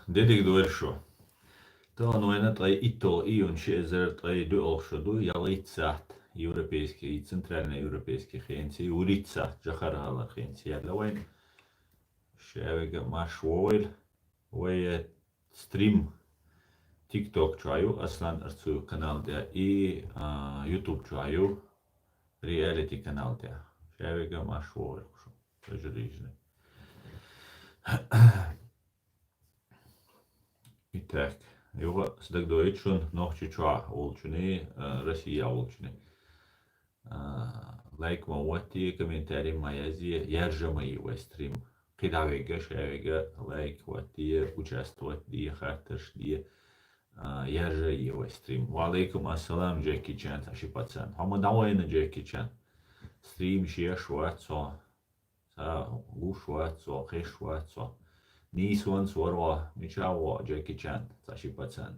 dedik doğru şu. Daha noyna tay ito i on şezer tay de olşudu yalitsa Европейский и центральноевропейский хенси улица Джахарала хенси ялавайн шевега машвойл вое стрим TikTok чаю аслан арцу канал де и YouTube чаю reality канал де шевега машвойл тожрижне итак его сдаг доичун нохчи чуа олчуни Россия олчуни лайк موتي комментарий маязи яржа мои стрим кидавега шевега лайк вати участвовать ди хаташ ди яржа его стрим валейкум ассалам Джеки Чан аши пацан хама давайна Джеки Чан стрим шия швацо са ушвацо хешвацо нисван сворва мичаво Джеки Чан аши пацан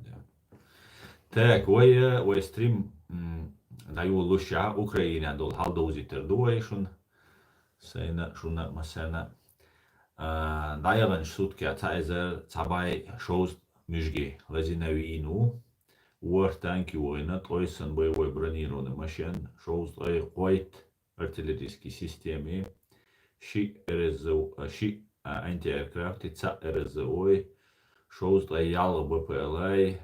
так вой стрим даю луща Украина дол халдозитер дуэйшун сейна шуна масена дайган шутке тайзер цабай шоуз мижги лазинавину уортанки война тойсон боевой бронированный машин шоуз койт артиллерийские системы ши РЗО ши антиаэркрафт и ца РЗО шоуз яла БПЛА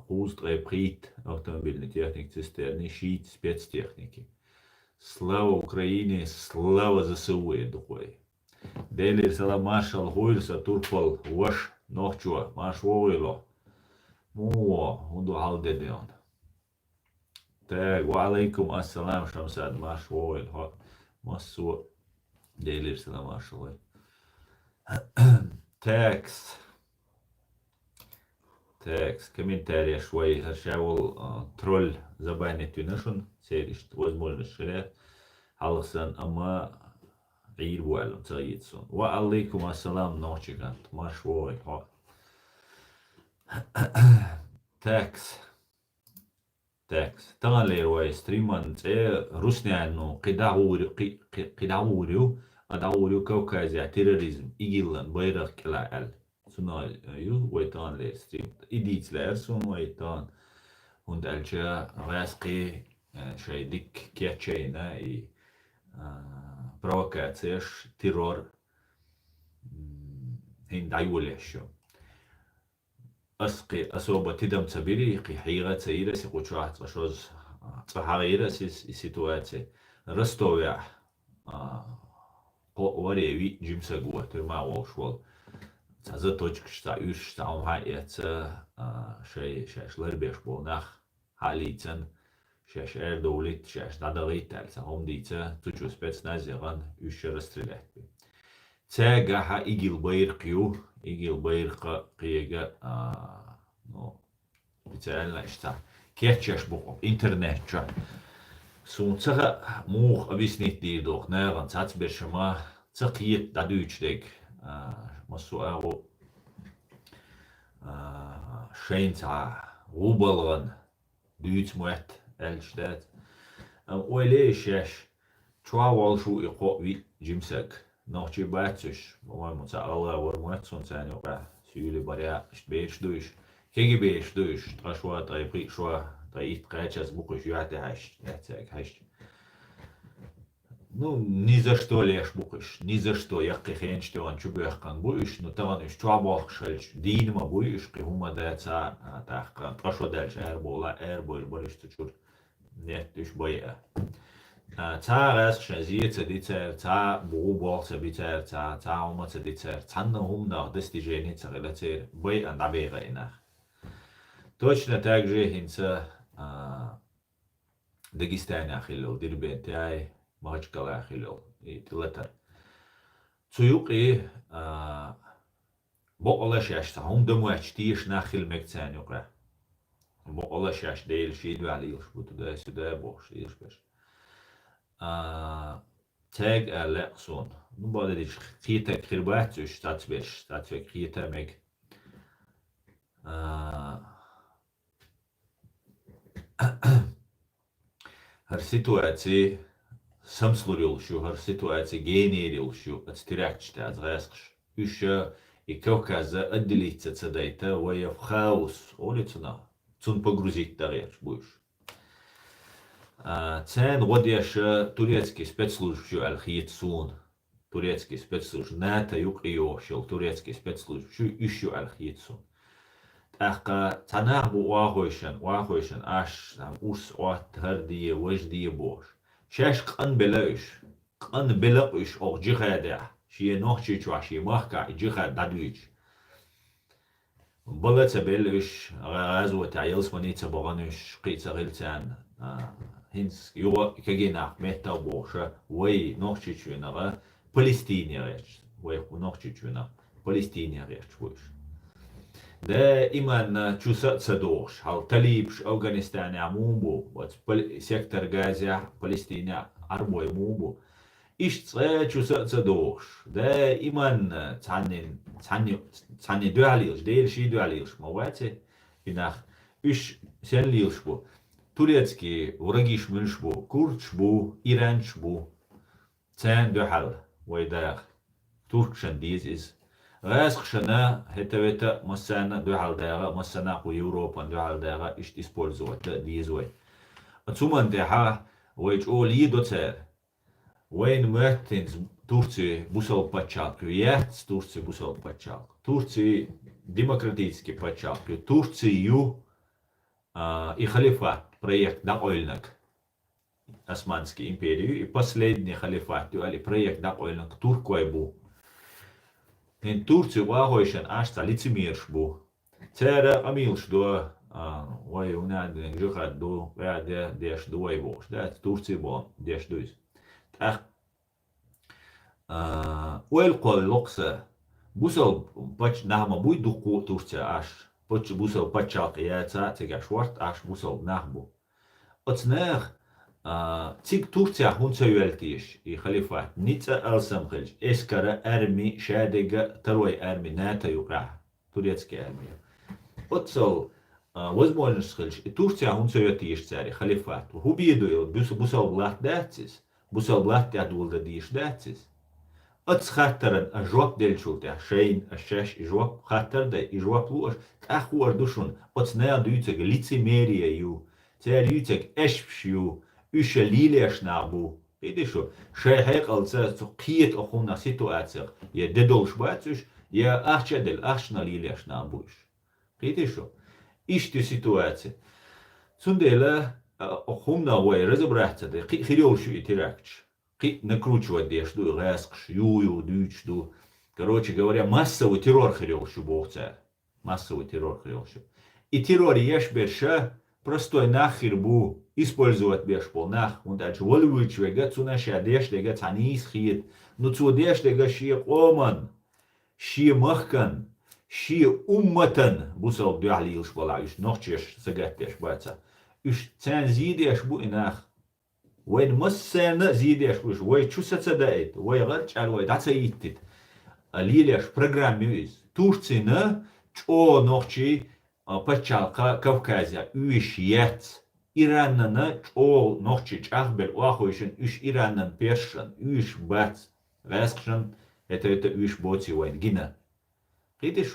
Уздрая прит автомобильной техники цистерны, щит спецтехники. Слава Украине, слава ЗСУ духой. Делир сала маршал хуйлса турпал ваш нохчуа, маш войло. Муо, унду халдедеон. Так, ва алейкум ассалам шамсад, маш войло. Массу делир сала маршал. Текст. Текст, комментарий швей шавол тролль забанит юношен, серишь, возможно, шере, алсан ама ир вуалом цаитсон. Ва алейкум ассалам ночиган, машвой. Текст. Текст. Тагали вай стриман це русняну кидауриу, адаурю Кавказия терроризм, игиллан байрак килаал. Suna ju vajtan le stream idítsler sun vajtan und elche raski shay dik kiachena i provokaciyash terror hin dayulesho asqi asoba tidam sabiri qi higa tsayira si quchat qashoz tsahira si situacije Rostovia warevi jimsa guwa terma walshwal заточка что юж там это шей лербеш бонах халицен шеш эрдолит шеш надалит тальса хондица тучу спецназеран юж расстрелять цега ха игил байркю игил байрка қиега ну специально что кетчеш бо интернет ча сунца мух объяснить дидох неран цацбешма цакиет дадучдек مسؤول شينتا غوبلغن دوت موت الجداد وليش يش تراول شو يقوي جيمسك نوتشي باتش وما متعالى ورموتسون ثاني وقع سيولي بريا بيش دوش كيجي بيش دوش ترشوا طيب شوا طيب قاچس بوقش يعتي هاش يعتك هاش Ну, ни за что лишь бухаш, ни за что. Я кихен, что он чубех кан буешь, но там он еще чуабах шельч, динма буешь, кихума деца, так, прошло дальше, эрбола, бориш, что чур, нет, ты ж боя. Ца раз шазица дицер, ца бубал сабицер, ца ума цадицер, цанна умна достижение царелацер, бой андабера инах. Точно так же хинца Дагестане ахилло, дирбентяй, Махачкала ахилло, и тилетер. Цуюки بقولش يشتا هم دمو اشتيش نخيل مكتان يقرأ بقولش يش ديل شيد وعليش بوتو ده سده بوش ديش بش تاج لقصون نبغى ديش خيتا خربات وش تاتبش تاتفك خيتا مك هر سيتواتي سمسلوريل شو هر سيتواتي جينيريل شو اتستراكش تاز غاسقش وش Кавказа отделиться цедайта, вая в хаос, олицуна, цун погрузить тареш будешь. Цен водяш турецкий спецслужб алхиетсун, турецкий спецслужб, НАТО юг иошел, турецкий спецслужб, еще алхиетсун. Ахка цанах бу уахойшан, аш там ус от хардие, вождие бош. Шаш кан белаюш, ох джихада, шие нохчи чваши махка, джихад дадвич. بلت بلش غزوة عيلس منيت بغنش قيت غلتان هنس يو كجينا مهتا بوشة وي نوخشي تشوينا فلسطينيا ريش وي نوخشي تشوينا فلسطينيا ريش ويش دائما تشوسات سدوش هل تليبش أفغانستان عمومو سيكتر غازة فلسطينيا أربوي مومو إيش تشوسات سدوش دائما تعني دواليش ديل شي دواليش مواتي إنах إيش سنليش بو турецкий врагиш мыншбу, курчбу, иранчбу, цен дохал, вайдах, туркшан дизис. Расхшана, это массана дохал дага, массана по Европа дохал дага, ишь использовать дизой. Отсуман деха, вайч о лидо цер. Вайн мертинс Турции бусал пачалку, яц Турции бусал пачалку. Турции демократический пачалку, Турцию и халифат. Проект Дакойльнак Османской империи и последний халифат проект Дакойльнак Туркойбу. In Турции вагойшен ашта лицемиршбу. Цера амилш до вай унаден жухат до вяде деш дуайбош. Да, Турции бон деш дуис. Так уэлкол локса бусал пач нахма буй дуку Турция аш. Поч бусал пачалк яйца тега шварт аш бусал нахбу. Отснех цик Турция хунцаюэлтиш и халифат ница алсамхельж эскара арми шадега второй арми НАТО юга турецкий армия. Отсол возможность хельж и Турция хунцаюэлтиш цари халифат. Хубидуил бусал блат датис, бусал блат ядулда диш датис. Отсхаттерен ажоп дельчулте шейн ашеш ижоп хаттерде ижоп луаш тахуар душун отснеа дуйцег лицемерия ю. Цер ютек эшпшю, üsche лилеш набу. Видишь, шехек алца цукиет охуна ситуация. Я дедол шбацуш, я ахчадель ахшна лилеш набуш. Видишь, ишти ситуация. Цунделя охуна вай разобраться, да хирёшу и тиракч. Накручивать дешду, рэскш, юю, дючду. Короче говоря, массовый террор хирёшу бог царь. Массовый террор хирёшу. И террор еш берша, простой нахер бу использовать бешпол нах und als wolwich wega zu na shadesh lega tanis khit nu zu desh lega shi qoman shi mahkan shi ummatan busal du ali shbola is noch chesh zagatesh batsa is tsan zidesh bu inach وين مسنا زيدش وش وين شو ستدايت وين غرش على وين دعسيتت ليلش программ ميز Турцина чо нохчи пачалка Кавказя үш яц Ираннана чо нохчи чахбел уахойшен үш Ираннан першен үш бац вэскшен это үш боци вайн гина. Видишь,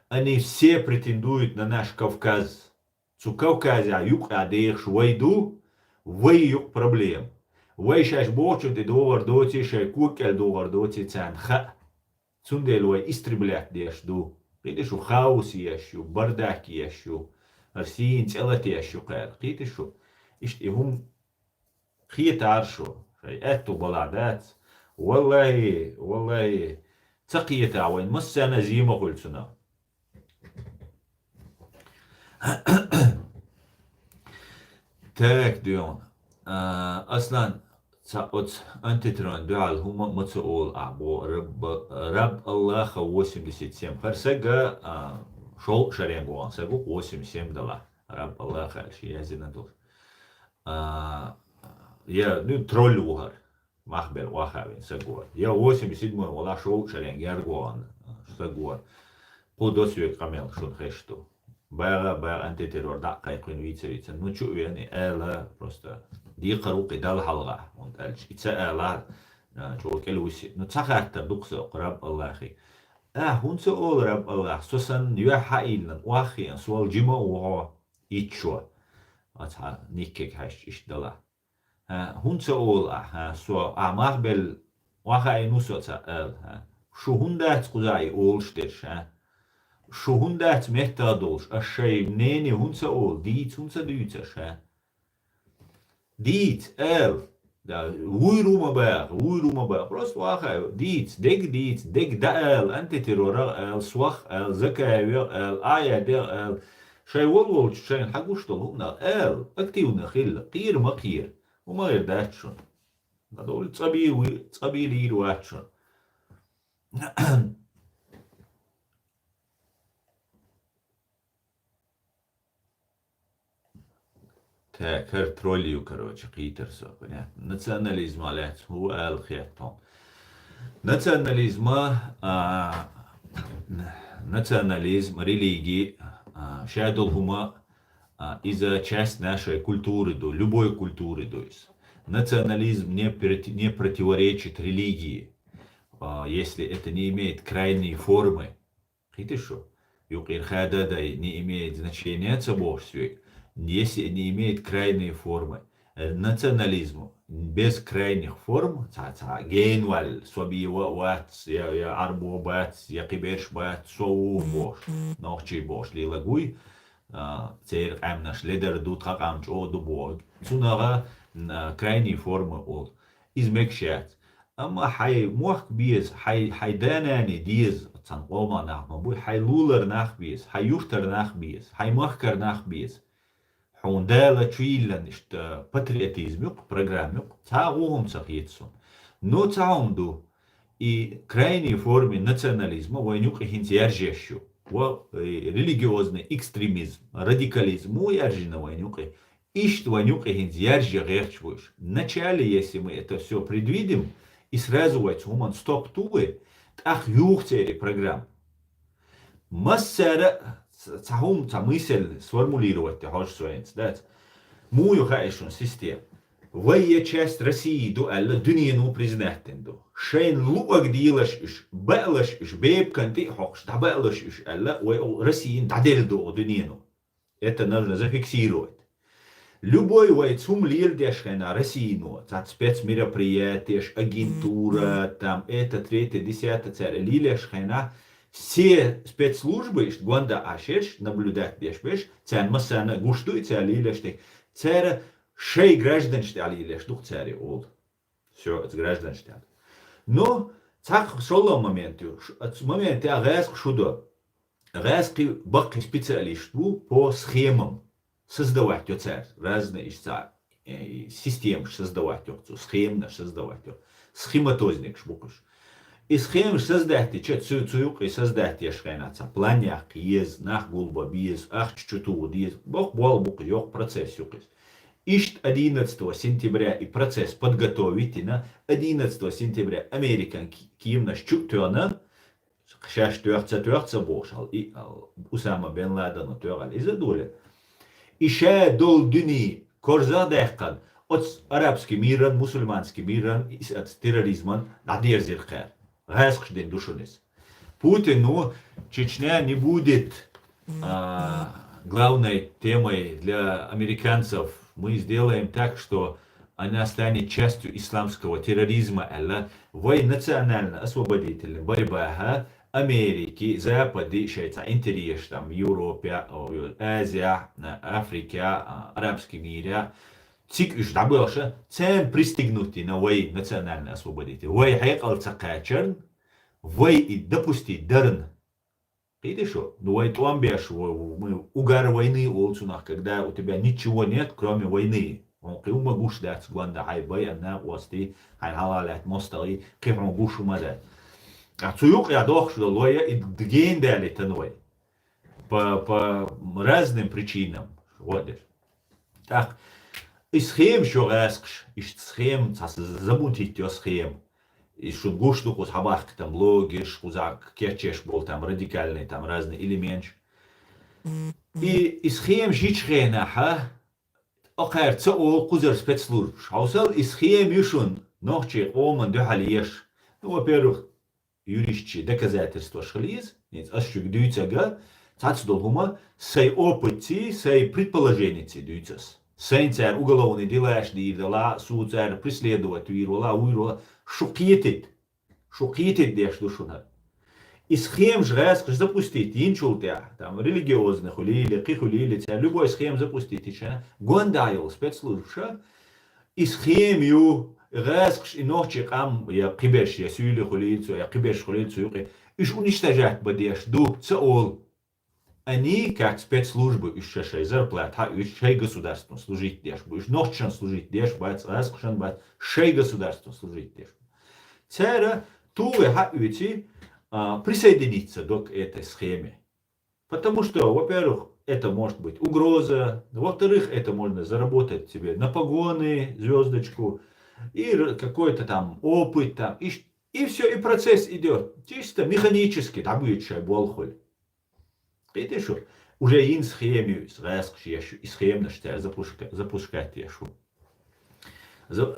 они все претендуют на наш Кавказ. Цу Кавказя юг адех вайду вай юг проблем. Вай шаш бочу ты довар доти шай кукел довар доти цан ха. Цундел вай истреблять деш ду. Видишь, хаос ещё, бардак ещё, арсин целот ещё кэр. Видишь, ишь им хитаршо, это баладат. والله تقية عوين مسنا زيما قلتنا. تاك ديون أصلا سأت أنت ترون دعال هما متسؤول أبو رب الله 87 فرسجة شو شرين قوان سجوا 87 دولار رب الله خالش يزيد ندور يا نو ترول وهر مخبر واخوين سجوا يا 87 ولا شو شرين يرقوان سجوا قدوس يكمل شون خشتو بقى أنت ترور دقة يكون ويتسويتن ну чё يعني ألا просто دي قروق دال حلقة وانت قالش إتسألا شو كلوسي نتسخر تردقس قرب الله خي هونسا أول رب الله سوسن يوحى إلنا واخيا سوال جمع وها إتشوا أتها نيكك هاش إشتلا هونسا أول سو أمار بل واخا إنوسو تسأل شو هندات قزاي أولشتش شو هندات مهتادوش الشيء منيني هونسا أول ديت هونسا ديتش ديت da uyruma bär, просто wacha, dig da antiterror, swach, zakaver, ayader, شيء والله شيء حقوش طلبنا اكتيونا خير قير ما قير وما يرداتشون هذول تصبي لي رواتشون تاكر تروليو كروتش قيتر سو ناتسيوناليزم علات هو الخيطان ناتسيوناليزم национализм, религии, шадолгума из-за часть нашей культуры, любой культуры. То есть национализм не противоречит религии, если это не имеет крайней формы. Хорошо. Юкир хадада не имеет значения цабошстве, если не имеет крайней формы. Национализм без крайних форм, генвал, собива вац, я арбо бац, я кибеш бац, соу бош, нохчи бош, лилагуй, цер амнаш ледер дут хакамч оду бог, цунага крайней формы ол, измекшат. Ама хай мох биз, хай данани диз, цан ома нахмабуй, хай лулер нах биз, хай юхтер нах биз, хай мохкар нах биз. Хундала чуилан ишт патриотизмюк программюк цагуум сахитсун. Но цагумду и крайней форме национализма войнюк ихинс яржещу. Во религиозный экстремизм, радикализм яржина войнюк. Ишт войнюк ихинс ярже герчвуш. Вначале, если мы это все предвидим и сразу войцуман стоп тувы, так юхтери программ. Массара цахум мысль сформулировать, ты хочешь сказать, мою хайшун систем. Вая часть России дуэлла дуньяну признательну. Шейн луак дилаш иш, бэлаш иш, бейб канти хокш, да бэлаш иш, элла, вай Россиин дадельду дуньяну. Это нужно зафиксировать. Любой вайцум лирдешхена Россиину, цат спецмероприятие, агентура, там это, третье, десятое, царь, лилешхена, все спецслужбы, гонда ашеш, наблюдать беш, цен масана гуштуйте алилештик, цера шей гражданште алилештук цари ол. Все, это гражданште. Но цах шоло моменту, моменте агайск шудо. Агайски бакки специалисту по схемам создавать царь, разные системы создавать, схемно создавать, схематозник шбукуш. И схем создать, че цуюк и создать ешхайнаца, планяк, ез, нах гулба, биез, ах чуту, диез, бог бол бук, йох процесс юкис. Ишт 11 сентября и процесс подготовить на 11 сентября Американ Киев наш чутёна, шаш тёрца бошал, и Усама бен Ладена тёрал, и задуле. И ша дол дюни, корза дехкан, от арабский миран, мусульманский миран, от терроризма, надерзир хэр. Раскшден душунис. Путину Чечня не будет главной темой для американцев. Мы сделаем так, что она станет частью исламского терроризма, вой национально-освободительная борьба Америки, Запада, Швейца, интерес там, Европе, Азия, Африка, арабский мир. Цик уж добылся, цем пристегнутый на вой национальный освободитель. Вой хайкал цакачерн, вой и допустить дерн. Видишь, ну вой туамбеш, мы угар войны олцунах, когда у тебя ничего нет, кроме войны. Он кем могу ждать, гванда хайбай, она уасти, хай халалят мостали, кем могу шумадать. А цуюк я дох, что лоя и дген дали таной. По разным причинам. Вот. Так. И схем що раскш, и схем, замутить ее схем. И что гушту кус хабах там блоги, шкузак, керчеш был там радикальный, там разный элемент. И схем жичхена, окер цао кузер спецслужб. Хаусал и схем юшун, нохче оман дюхалиеш. Ну, во-первых, юридические доказательства шхализ, ашчук дюйцага, цацдолгума, сей опыти, сей предположения дюйцас. Сей царь уголовный делаешь дирдала, суд царь преследовать вирула, уирула, шукитит деш душуна. И схем жреск запустить, инчултя, там, религиозных улили, кихулили, любой схем запустить, еще, гондайл, спецслужбша, и схемью, реск, и ночи, я кибеш, я сюли хулицу, я кибеш хулицу, иш уничтожать бадеш, ду, цаол. Они, как спецслужбы, еще зарплата, еще государству служить деш, иш ноччан служить деш, бать, рескшан бать, шей государству служить деш. Цера, туве хаюти, присоединиться к этой схеме. Потому что, во-первых, это может быть угроза, во-вторых, это можно заработать себе на погоны, звездочку, и какой-то там опыт, там, и все, и процесс идет чисто механически, там будет чай болхоль. Видите, что уже ин схеме, и схемно запускать ешу.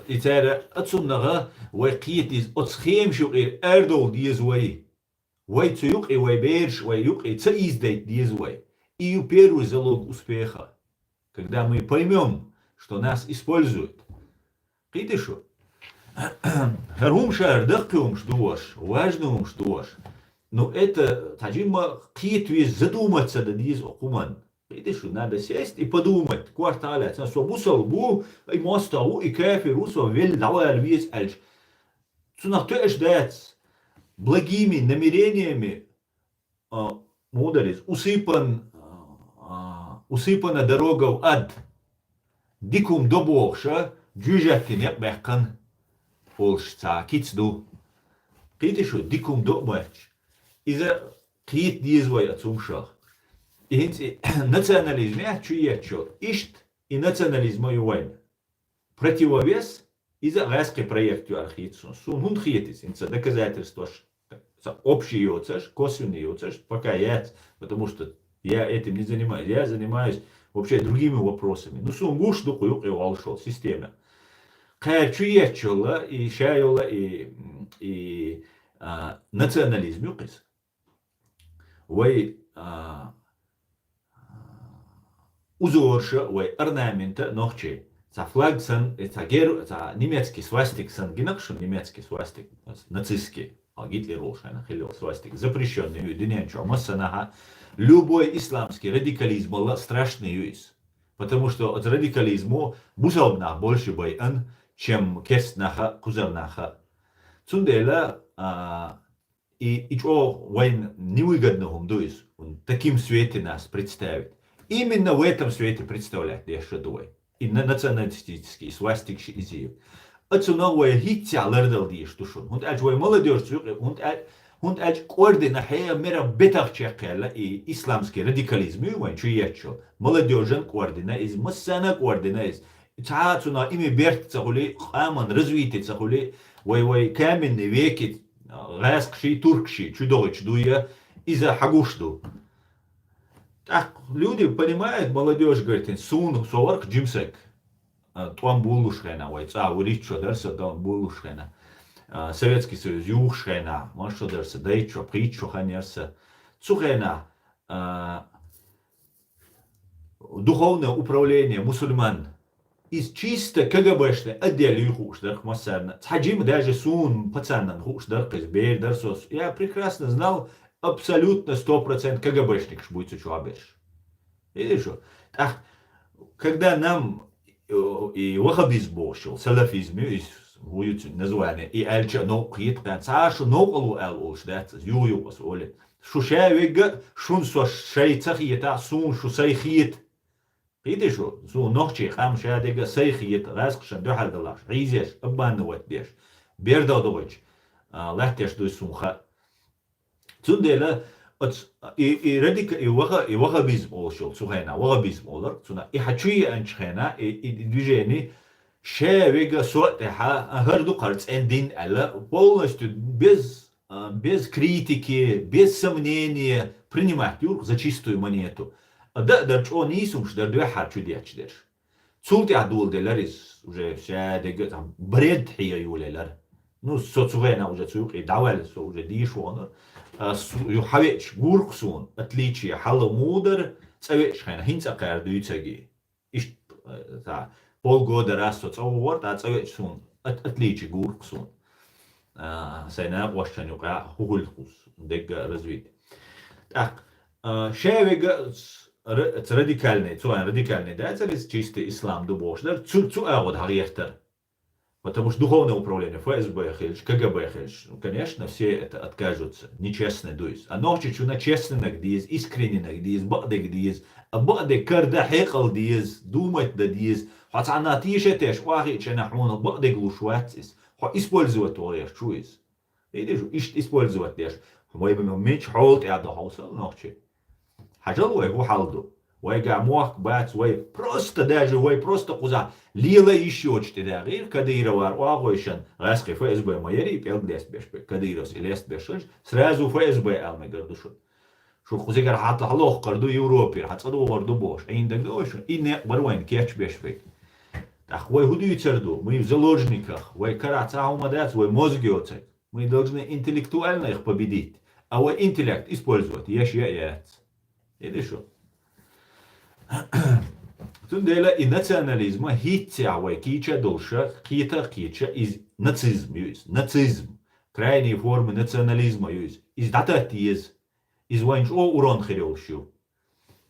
И теперь отсюда, вайкит из от схем, что эрдол диезвои. Вай цуюк и вай берш, вай юк и цаиздейт диезвой. И первый залог успеха, когда мы поймем, что нас используют. Видите, что? Харум шар дахкум штуаш, важным штуаш. Но это таджима китвиз задуматься да диез окуман. Видите, что надо сесть и подумать. Квартале, со бусал бу, и мостау, и кефиру, со вел давай весь альч. Цунах то ждать. Благими намерениями мудрец усыпана дорога в ад. Дикум до Богша, джужатки не бэкан, полшца кицду. Видите, что дикум до Богш. Из-за кит дизвой отсумшах. И национализм, чуечо, ишт и национализма ювайн. Противовес из-за резкой проекту архицу. Сун хитис, инца доказательства, общий юцеш, косвенный юцеш, пока я, потому что я этим не занимаюсь. Я занимаюсь вообще другими вопросами. Ну, сун гуш дуку юк и волшол, система. Кая чуечола и шайола и национализм юкис. Вай узорша, вай орнамента нохче. За флаг сан, за немецкий свастик сан гинакшин, немецкий свастик, нацистский, а Гитлер ушайна хилил свастик, запрещенный динянчо, массанаха, любой исламский радикализм был страшный юис, потому что от радикализму бусалбна больше байан, чем кестнаха, кузарнаха. Цундела и что войн невыгодно дуис, он таким свете нас представит. Именно в этом свете представляет Дешадуй. И на националистический свастик изив. Отсюда вой хитя лердал диш тушун. Он вой молодежь, он корды на хея мера бетах чекела и исламский радикализм вой чуечо. Молодежь кордина из массана кордина из. Цацуна ими берт цахули хаман развитие цахули вой каменный веки раскши туркши чудовищ дуя из-за хагушду. Так, люди понимают, молодежь говорит, сун, соварк, джимсек. Туам булушхена, вайца, уричо, дерса, там булушхена. Советский Союз, юхшхена, может, что дерса, дейчо, притчо, ханерса. Цухена, духовное управление мусульман. Из чисто КГБшной отдели юхушдах, массарна. Цхаджим даже сун, пацанан, хушдах, избер, дерсос. Я прекрасно знал, абсолютно 100% КГБшник будет чуабеш. Видишь что? Так, когда нам и вахабизм бошил, салафизм, будет название, и альча нокит, цашу нокалу алуш, да, юю посолит. Шушевига, шун со шейцахиета, сун шусайхиет. Видишь что? Сун нохчи, хам шадега, сайхиет, раскшан, дохалдалаш, ризеш, обманывать деш. Бердадович, лахтеш дуй сунха. Цундела и вахабизм олшол, сухайна, вахабизм олар, цуна, и хачуи анчхена, и движение, шевига сотеха, харду карц эндин алла, полностью без критики, без сомнения, принимать юр за чистую монету. Да, дарчо нисумш, дар две харчу дячдеш. Цулти адул деларис, уже вся дега там бред хия юлелар. ну, соцугена уже цук, и давали со уже дишвона, юхавич гурксун, отличие халомудер, цавич хайн, хинца кар дюйцаги. Ишт, полгода раз соцовор, а цавич сун, отличие гурксун. Сайна вошчаню, хугульхус, дега развитие. Так, шевега радикальный, радикальный, да, это чистый ислам дубошдар, цу вот харьяхтар. Потому что духовное управление, ФСБ, КГБ, конечно, все это откажутся. Нечестно дуйс. А ночью чуна честно гдиз, искренне гдиз, баде гдиз, а баде карда хекал диз, думать да диз. Хотя она тише теш, вахи ченахмуна, баде глушватис. Использовать твоих чуиз. Видишь, использовать лишь. Мой бы меньше холт я дохался ночью. Хажал его халду. Вайга мох бац, вай просто даже, вай просто куза. Лила еще что-то гир, Кадырова, уагойшан, раски ФСБ, майери, пел глест бешбе, Кадырос и лест бешш, сразу ФСБ алме гордушут. Шо хузигар хата халох карду Европе, хацаду варду бош, а индак дош, и не барвайн кеч бешбе. Так, вай худую церду, мы в заложниках, вай караца умадец, вай мозги оцек. Мы должны интеллектуально их победить, а вай интеллект использовать, еш яец. Или что? Тундela и национализма хитцявай кича душа, кича из нацизм, нацизм. Крайние формы национализма из датат из ванч урон херевщу.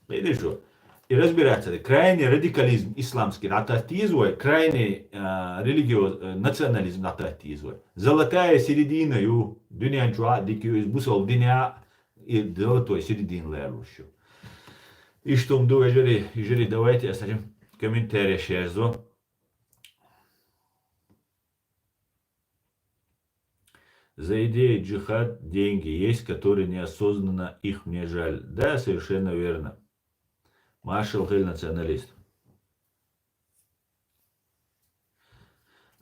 Видишь что? И разбираться, крайний радикализм исламский дататизм, крайний национализм дататизм. Золотая середина дюня чуа дикю из бусол дня и золотой середин лерущу. И что мду ежели давайте оставим комментарий сейчас. За идеей джихад деньги есть, которые неосознанно их мне жаль. Да, совершенно верно. Маршал Хель националист.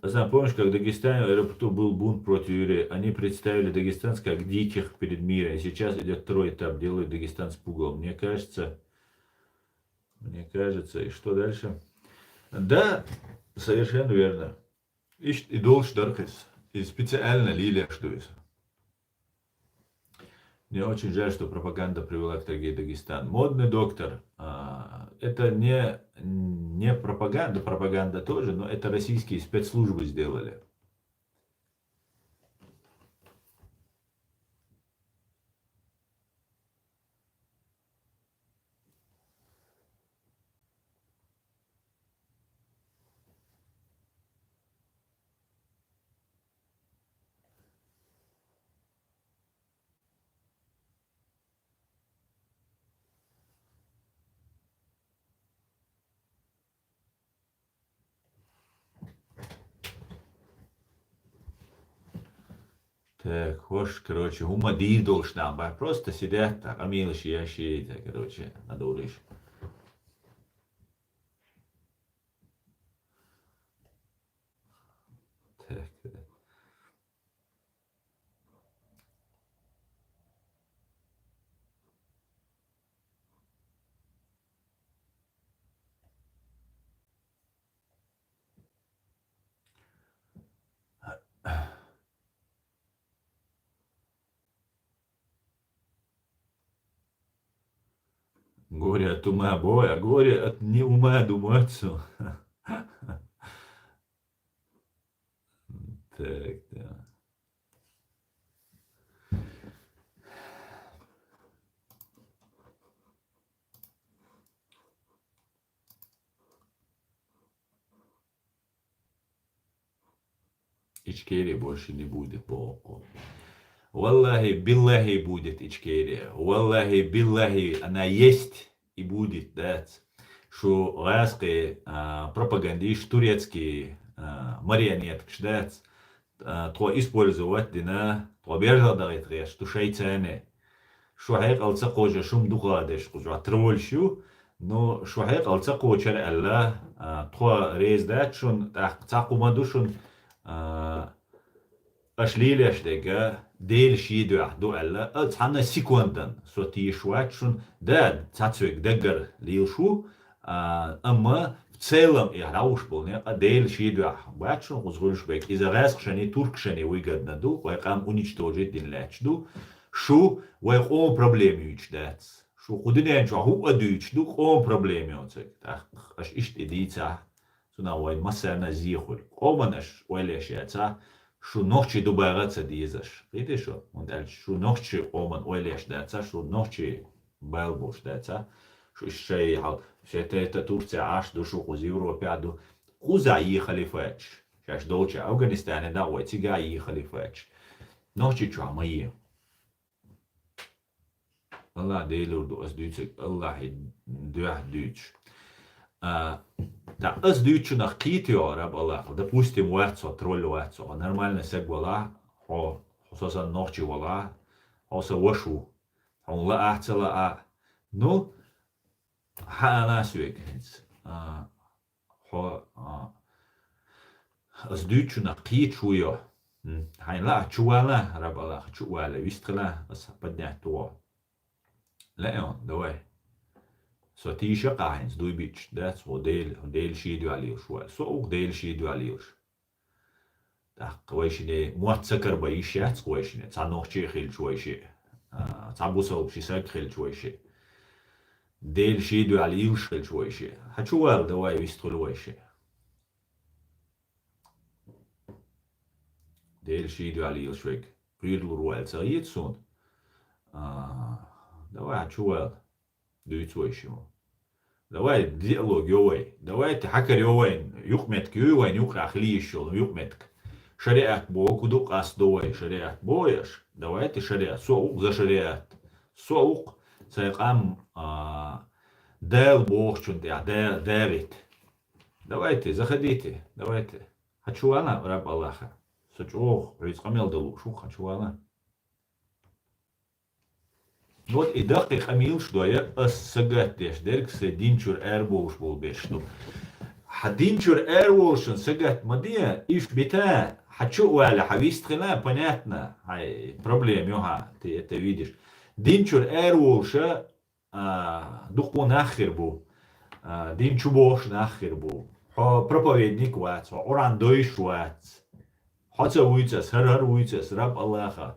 Помнишь, как в Дагестане в аэропорту был бунт против евреев? Они представили дагестанцев как диких перед миром. И сейчас идет второй этап, делают Дагестан с пугалом. Мне кажется, и что дальше? Да, совершенно верно. И должен даркать. И специально лилия что это. Мне очень жаль, что пропаганда привела к трагедии Дагестана. Модный доктор. Это не пропаганда тоже, но это российские спецслужбы сделали. Так, хош, короче, гумадир должна быть. Просто сидят так, а мелочи ящи, так, короче, надуришь. Так. Горе от ума боя, горе от не ума думаться. Так, да. Ичкерии больше не будет по оку. Валлахи, биллахи будет Ичкерия. Валлахи, биллахи, она есть и будет, да. Что ласки пропагандист турецкие марионетки, да. То использовать дина, то бежать да что шейцаны. Что هيك التقوا شو مدوقادش قجوا ترولشو но что هيك التقوا شر الله تو ريز دات شون تقوا ما دوشون أشليلش دقة ديل شي دو الله أتصحنا سيكوندن صوتي شوات شون داد تاتسوك دقر ليل شو أما целом и рауш был не адель шидва бачу узгульшбек из разгшани туркшани выгодно вайкам уничтожить динлячду шу вайком проблеми учдац шу худинен чу ху адучду ком проблеми оцек аш ишт идица суна вай масана зихул команаш ойлешяца шу ночи дубагаца дизаш видишь он дальше шу ночи оман ойлеш даца шу ночи балбуш даца شيء حال شتى تورتيا عاش دو شو قوز أوروبا دو قوزاي خليفاتش شاش دوتشا أفغانستان دا واتيجاي خليفاتش نوشي شو عمية الله ديلور دو أس دوتشك الله دوح دوتش да أس دوتش نختيتي عرب الله допустим واتسو тролль واتسو нормально سeg ولا هو خصوصا نوشي ولا هو سوشو هو لا أحتلا نو Haanasweg. Als Duitse naar Kietschouja. Hij laat Chuala, Rabala, Chuala, Wistela, als Padnet door. Leon, давай. So tisha kahins, doe bitch. That's what deel shidu alios. So ook deel shidu alios. Da kweshine, muatsakar ba ishat kweshine. Tsa nog chechil chweshe. Tsa busa ook shisak khil chweshe. ديل شيدو على يوشل شوي شيء هتشوال دواي يستغلوا شيء ديل شيدو على يوشل ريدو روال سريت سون دواي هتشوال دوي شيء دواي ديالوج يوي دواي تحكر يوين يقمتك يوين يقرا خليش يقمتك شريعة بو كدوق أس دواي شريعة بويش دواي تشريعة سوق ذا شريعة سوق سيقام دال بوشون داريت давайте заходите давайте хочу она раб Аллаха сучох рискамел дал шо хочу она вот и дакы хамил что я асгат деш дерк се динчур эрбош бол бешту хадинчур эрбошн сгат мадия иш бита хочу вала хавист хна понятно хай проблем ёха ты это видишь динчур эрбоша دقو ناخر بو دين چوبوش ناخر بو проповедник وات оран دويش وات حتى ويتس هر ويتس رب الله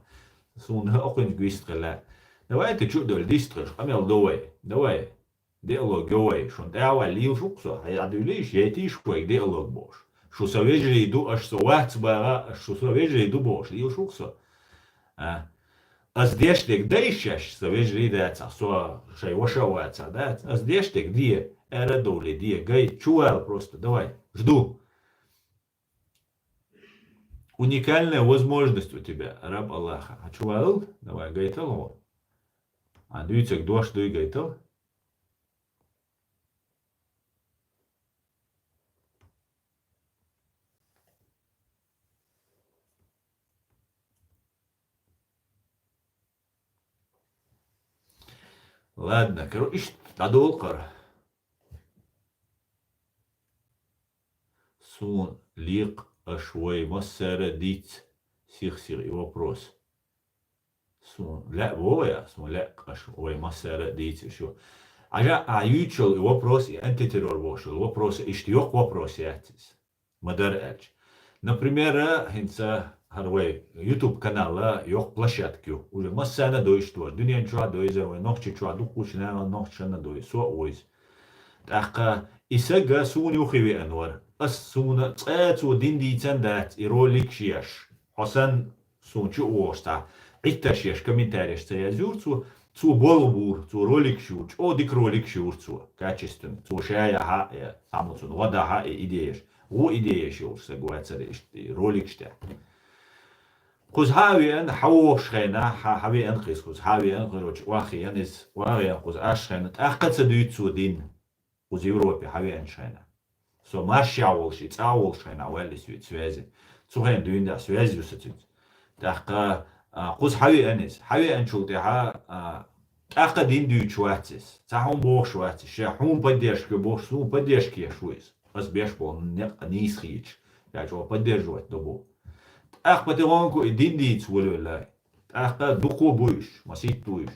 سون اقن جويست قلا давайте чу дол дистриш амел давай диалог гои шон дава лил шуксо адулиш етиш кой диалог бош шу савежли ду аш соват бара шу савежли ду бош лил шуксо As deštek dejšeš, se veš rideca, so še ošavaca, да? As deštek die, eradoli die, гай, чуал просто, давай, жду. Уникальная возможность у тебя, раб Аллаха. А чуал? Давай, гайтал его. А дюйцек дош дуй гайтал? Ладно, короче, надолго. Сун лик швой массера дить сих и вопрос. Сун لا воя, сун لا швой массера дить еще. А ючел вопрос и антитеррор вошел. Вопрос иштиок вопрос ятис. Мадар эч. Например, хинца هروي يوتيوب канала yok площадки уже массана доиштор дуньян чуа доизер нохчи чуа дукушна нохчана доисо ойз таха исага суни ухиви анвар ас суна цэцу диндицан дат иролик шиаш хасан сунчу оста итташеш комментариеш цязурцу цу болбур цу ролик шуч одик ролик шурцу качествен цу шая ха самуцун вода ха идееш о идея шурс гуацареш ролик шта خذ هاوي أن حوش خينا هاوي أن قيس خذ هاوي أن قروش واخي أنس واخي خذ أش خينا تأخذ سدويت سودين خذ يوروبي هاوي أن شينا سو ماشي أول شيء تأول شينا ولا سويت سوازي سو خين دوين ده سوازي وستويت تأخذ خذ هاوي أنس هاوي أن شو تها تأخذ دين دويت شواتس تهم بوش شواتس شحوم بديش كبوش سو بديش كي شويس بس بيش بون نيس خيج يعني شو بديش جوات دبو أخ بتغانكو الدين ديت ولا لا أخ دقو بويش مسيت تويش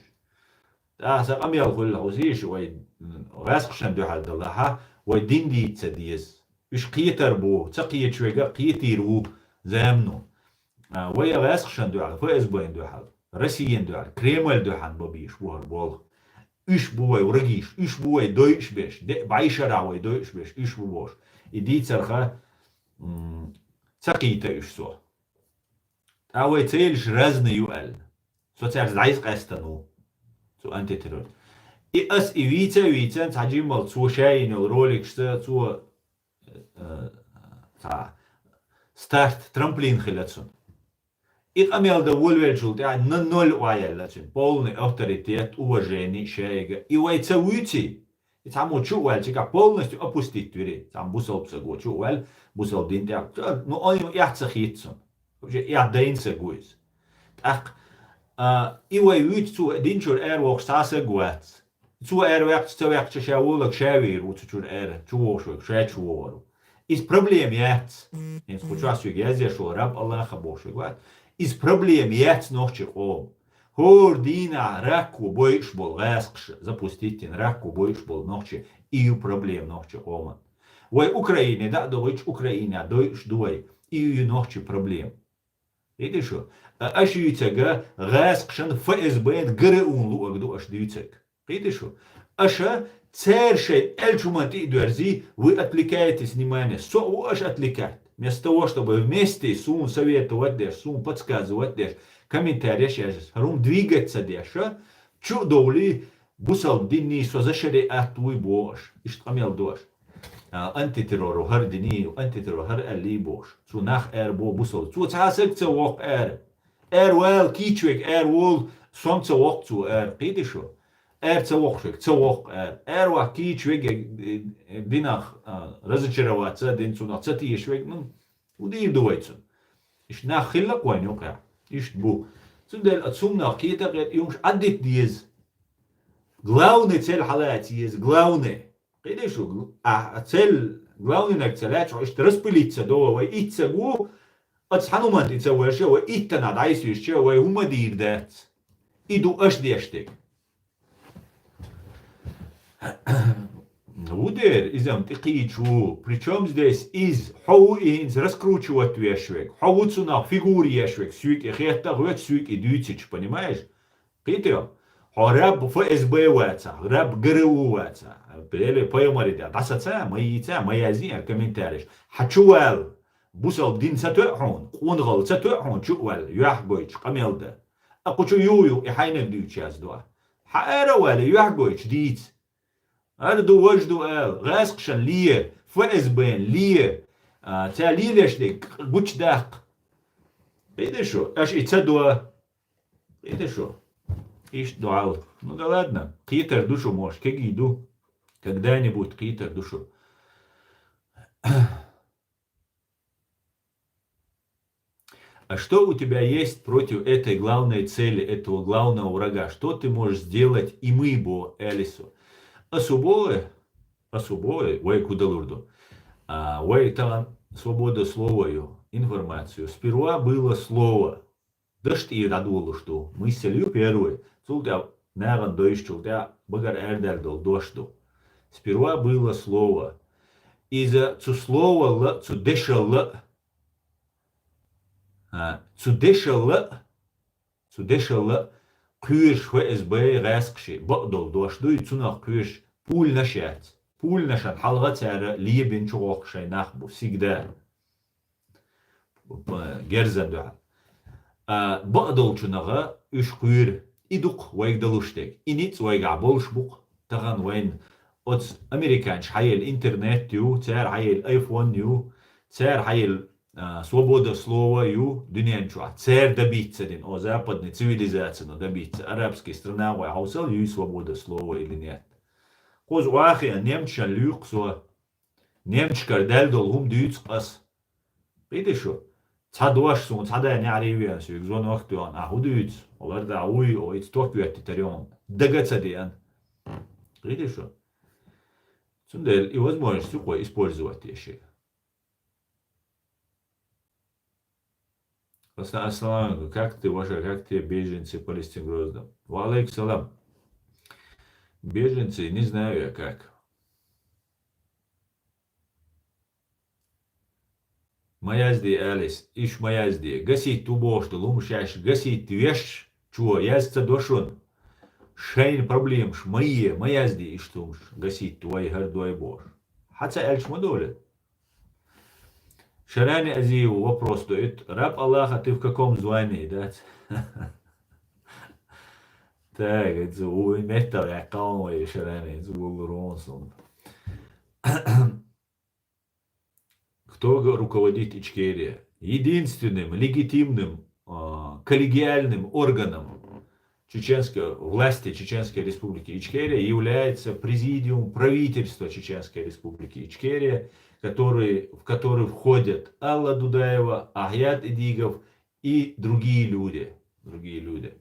سقميال كل وزيش غاسقشن دو حد الله ودين دي تسديز إيش قيتر بو تقيت شوية قيتير بو زامنو ويا غاسقشن دو حد فاز بوين دو حد رسيين دو حد كريمال دو حد ببيش بوهر بول إيش بوي ورقيش إيش بوي دويش بيش بعيش راوي دويش بيش إيش بوش إدي ترخا تقيت إيش سو أوي تيلش رزن يوال سو تعرف عايز قاستنو سو أنت ترون اس ويتا تعجيم تو شاين رولكس تو ستارت ترامبلين خلاتسون أميال دا ولويل يعني نول وايلاتسون полный авторитет уважение шайга и вайца уйти и там учуэл чика полностью опустить двери там бусал псагу чуэл бусал дин так ну он яхца хитсон уже я дейнса гуис так и вай уйти цу динчур эрвок стаса гуац цу эрвек цу век чашаулак шавир у цур эр чуошок шачуору из проблем яц я скучаю я здесь раб Аллаха Божий гуат из проблем яц ночи ом хор дина раку бойш бол гасқш запустите раку бойш бол ночи и проблем ночи ом вай Украине да дойч Украина дойш дуай и ночи проблем видишь ашийтега гасқшн ФСБ грун лугду аш дюцек видишь аша цершей эльчумати дверзи вы отвлекаете внимание со аш отвлекать вместо того, чтобы вместе сум советовать дешь, сум подсказывать дешь, комментарии сейчас, рум двигаться дешь, чудовли бусал дини со зашери атуй бош, и что мел дош. Антитеррору хар дини, антитеррору хар али бош. Су нах бо бусал. Су цасек цавок вел кичвек вол сом цавок цу пиди шо. Цавок шек, цавок ва кичвек динах разочароваться, дин цунах цати швек, ну, удив дуайцун. Иш нах хилла кванюка, иш бу. Цундел отсумнах кита гет юнгш аддит диез. Главный цель халати есть главный. Видишь, цель главный цель, что ишь распылиться до, и ицагу, от хануман ицагуэше, и иттана дайсюще, и умадир дат. Иду аш дештек. Удер изам тикичу, причем здесь из хауинс раскручивать вешвек, хауцуна фигур ешвек, сюк и хета гвет сюк и дюйцич, понимаешь? Питер, раб ФСБ ваца, раб ГРУ ваца, пели поемарида, дасаца, моязин, комментарий, хачуэл, бусал дин сатухон, кунгал сатухон, чуэл, юахгойч, камелда, акучу юю и хайнек дюйчас два, хаэравэль, юахгойч, диц. هذا دو وجدو غاسقشن ليه فأزبان ليه تالي ليش ديك قوش داق بيدا شو اش يتصدوا بيدا شو ايش دعاء ну да ладно قيتر душу можешь كيجيدو когда-нибудь قيتر душу а что у тебя есть против этой главной цели, этого главного врага? Что ты можешь сделать и мы бо Элису? Особое, вай кудалурду, вай там свобода слова, информацию. Сперва было слово. Да что и радуло, что мыслью первой. Цултя наган дойшчултя багар эрдердол дошту. Сперва было слово. И за цу слово цудешал Кюш ФСБ раскши, багдол дошду и цунах кюш пуль нашат. Пуль нашат халга цара либин чугок шай нахбу всегда. Герзан дуа. Багдол чунага үш кюр идук вайгдалуштек. Иниц вайгаболш бук. Таган вайн от американш хайел интернет ю, цар хайел айфон ю, цар хайел свобода слова ю дунянчуа цер добиться дин о западной цивилизации добиться арабские страны ва хаусал ю свобода слова или нет коз вахи немча люксо немчка дальдол хум дюцас видишь цадуаш сун цада няривиан сю зон вахтуан ахудуц оларда уй ой стоквет тарион дагацадиан видишь цундел и возможность сухо использовать еще. Ассаламу, как ты, Ваша, как тебе беженцы Палестины Грозном? Валейк салам. Беженцы, не знаю я как. Маязди Алис, иш маязди. Гасит тубошты, лумшаш, гасит веш, чего, язца дошун. Шейн проблем, маязди иштумш, гасит твой гардуай бош. Хотя эльч мадолит. Шарани Азиеву вопрос стоит. Раб Аллаха, ты в каком звании, да? Так, это у метал я калмой Шарани, это был Ронсон. Кто руководит Ичкерия? Единственным легитимным коллегиальным органом власти Чеченской Республики Ичкерия является президиум правительства Чеченской Республики Ичкерия, в который входят Алла Дудаева, Ахьят Идигов и другие люди. Другие люди.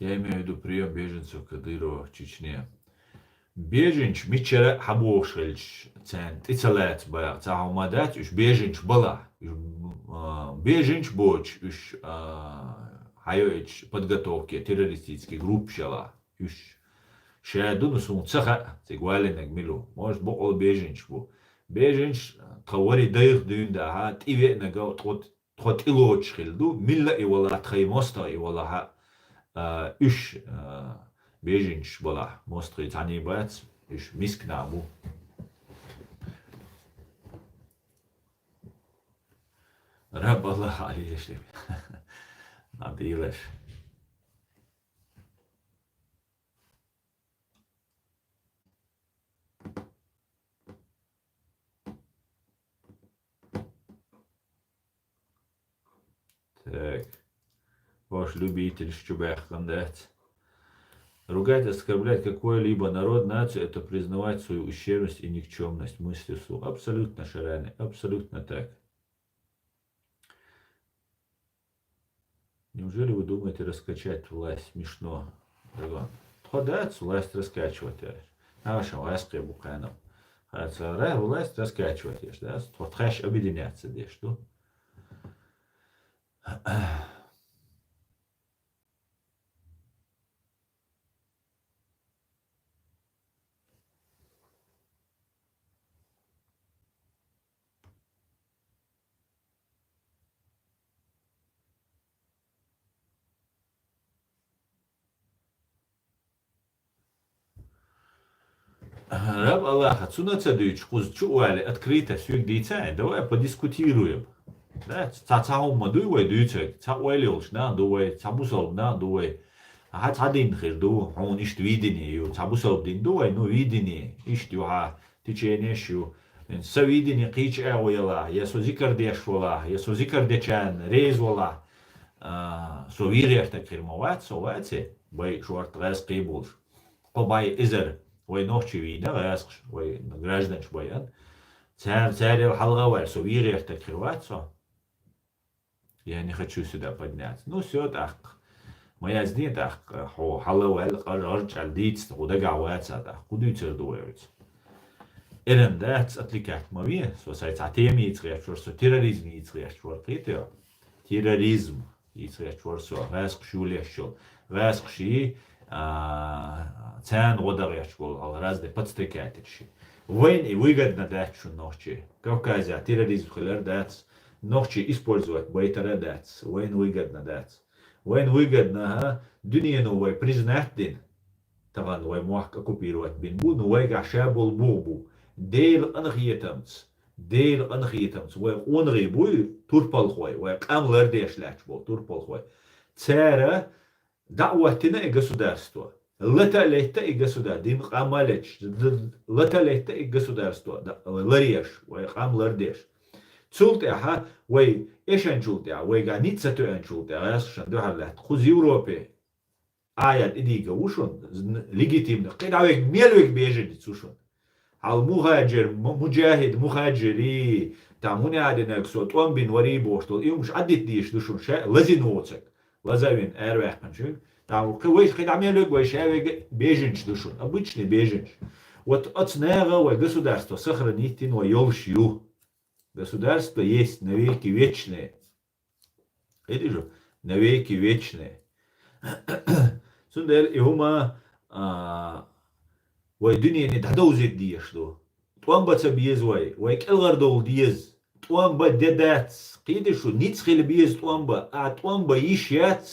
Я имею в виду прием беженцев Кадырова в Чечне. Беженч мичера хабошельч цент ицалет ба цаумадат уж беженч была. Беженч боч уж хайоич подготовки террористических групп шала. Уж шаду сун цаха цигваленек милу. Может бокол беженч бу. Беженч тхавари дайх дюнда ха тиве нага тхот илоч хилду милла и вала тхаймоста и вала уж беженч была, мострый танибац, уж мискнаму. Раб Аллах алишли. Надилеш. Так. Ваш любитель Щубехкандец. Ругать, оскорблять какой-либо народ, нацию, это признавать свою ущербность и никчемность мысли вслух. Абсолютно, Шарани, абсолютно так. Неужели вы думаете раскачать власть? Смешно. Ходать, власть раскачивать. Наша власть буканом. Власть раскачивать. Вот хэш объединяться здесь, что? Раб Аллаха, Цунацадыч, Кузчуали, открыто, сюк дейцай, давай подискутируем. Да, цаум мадуй, дюйцай, цауэлилш, да, дуй, цабусал, да, дуй. А цадин хирду, он ишт видение, цабусал дин дуй, ну видение, ишт юха, течение шу. Совидение кич эуэла, ясу зикар дешвала, ясу зикар дечан, рейзвала. Совирия так фирмовать, совати, бай шуарт раз кейбулш. Побай изер. Ой ночи вида, расскш, ой гражданч боян. Царь халгаваль, сувири открываться. Я не хочу сюда подняться. Ну все так. Моя здесь так, халгаваль, арчал диц, куда гаваться так, куда цердуется. Эрен дат отвлекать мови, свой цатеми ицрящор, со терроризм ицрящор, притер. Терроризм ицрящор, со расскш юлешшо, расскши. Цен водоряч был, разные подстрекательщи. Войн и выгодно дать ночи. Кавказе терроризм хилер дать, ночи использовать байтера дать. Войн выгодно дать. Войн выгодно, дунья новой признать дин. Таван вой мог оккупировать бинбу, но вой гаша был бубу. Дейл анхиетамц. Вой он рыбуй, турпалхой. Вой камлер дешляч был, турпалхой. Цера дa'wattina и государство. Латалета и государство. Дим камалеч. Латалета и государство. Лареш. Вай кам лардеш. Цултеха. Вай эшен чултеха. Вай ганица туэн чултеха. Расшан духаллахт. Хуз Европе. Аят идига ушон. Легитимно. Кидавек мелвек беженец ушон. على مهاجر مجاهد مهاجري تاموني عادنك صوت وان بين وري بوشتول يوم مش عدت ديش دوشون شيء لازم نوتك لازم أروح كنشو تام قويش خد عمله قويش هاي بيجنش دوشون обычный بيجنش вот отснега ой государство сохранить но ёлшью государство есть навеки вечные видишь навеки вечные سندل هما ويدنيا نتحدوز ديش دو توان بتس بيز ويك الغردول ديز توان بددات قيدشو نيتس خيل بيز توان يشيات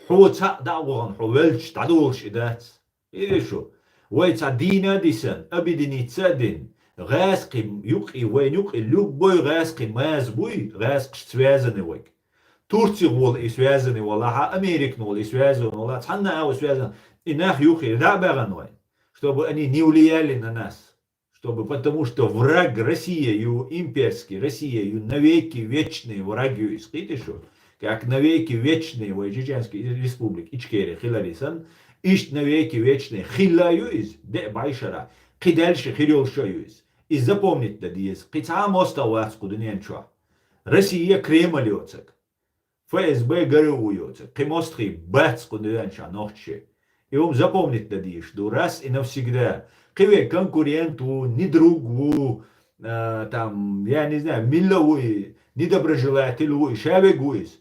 حو تا داوغن حولش تعدولش دات قيدشو ويتا دينا ديسن أبدني تسادين غاسقي يقي وين يقي لوك بوي غاسقي ماز بوي غاسق شتوازن ويك Турция вол и связаны вала, Америка вол и связаны вала, Цанна связаны. И нах юхи рабаганой, чтобы они не влияли на нас, потому что враг Россия, ю имперский, Россия, ю навеки вечный враг ю искитишу, как навеки вечный в Чеченской республике, Ичкери, Хиларисан, ищ навеки вечный Хилаю из, де байшара, кидальши хилёлша юз. И запомнить да диез, кицам оставаться кудыненчуа. Россия Кремль yoцек. ФСБ горюется, кемостри бац куденча ночи. И вам запомнить дадишь, ду раз и навсегда. Киве конкуренту, ни другу, там, я не знаю, миловую, недоброжелательную, шавегуис.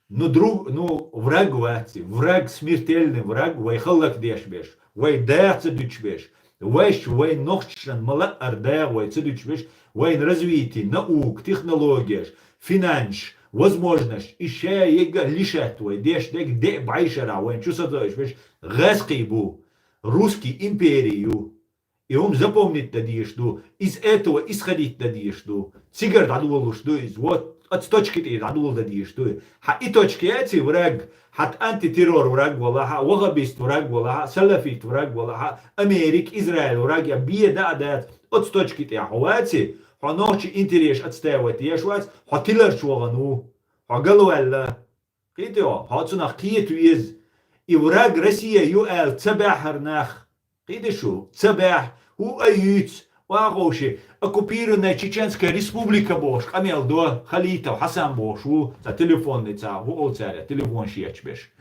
Ну, враг вати, враг смертельный враг, вай халак дешбеш, вай да цедучбеш, вай ноччан мала арда, вай цедучбеш, вай развитие, наук, технология, финанс, возможность еще ега лишать твой деш дек де байшара вен чувствуешь веш газкий бу русский империю и он запомнить дадишь ду из этого исходить дадишь ду цигар дадул что из вот от точки ты дадул дадишь ду ха и точки эти враг хат антитеррор враг вала ха вагабист враг вала ха салафит враг вала ха Америк Израиль враг я беда дат от точки ты ахвати هنوش انتريش اتستاوت يشوات هتلر شوغنو هقلو الا قيتو هاتسنا قيت ويز إوراق روسيا يؤال تباح هرناخ قيدشو تباح هو أيوت واغوشي оккупированная Чеченская республика бош камел до халита Хасан бош у за телефон не ца у олцаря телефон шиячбеш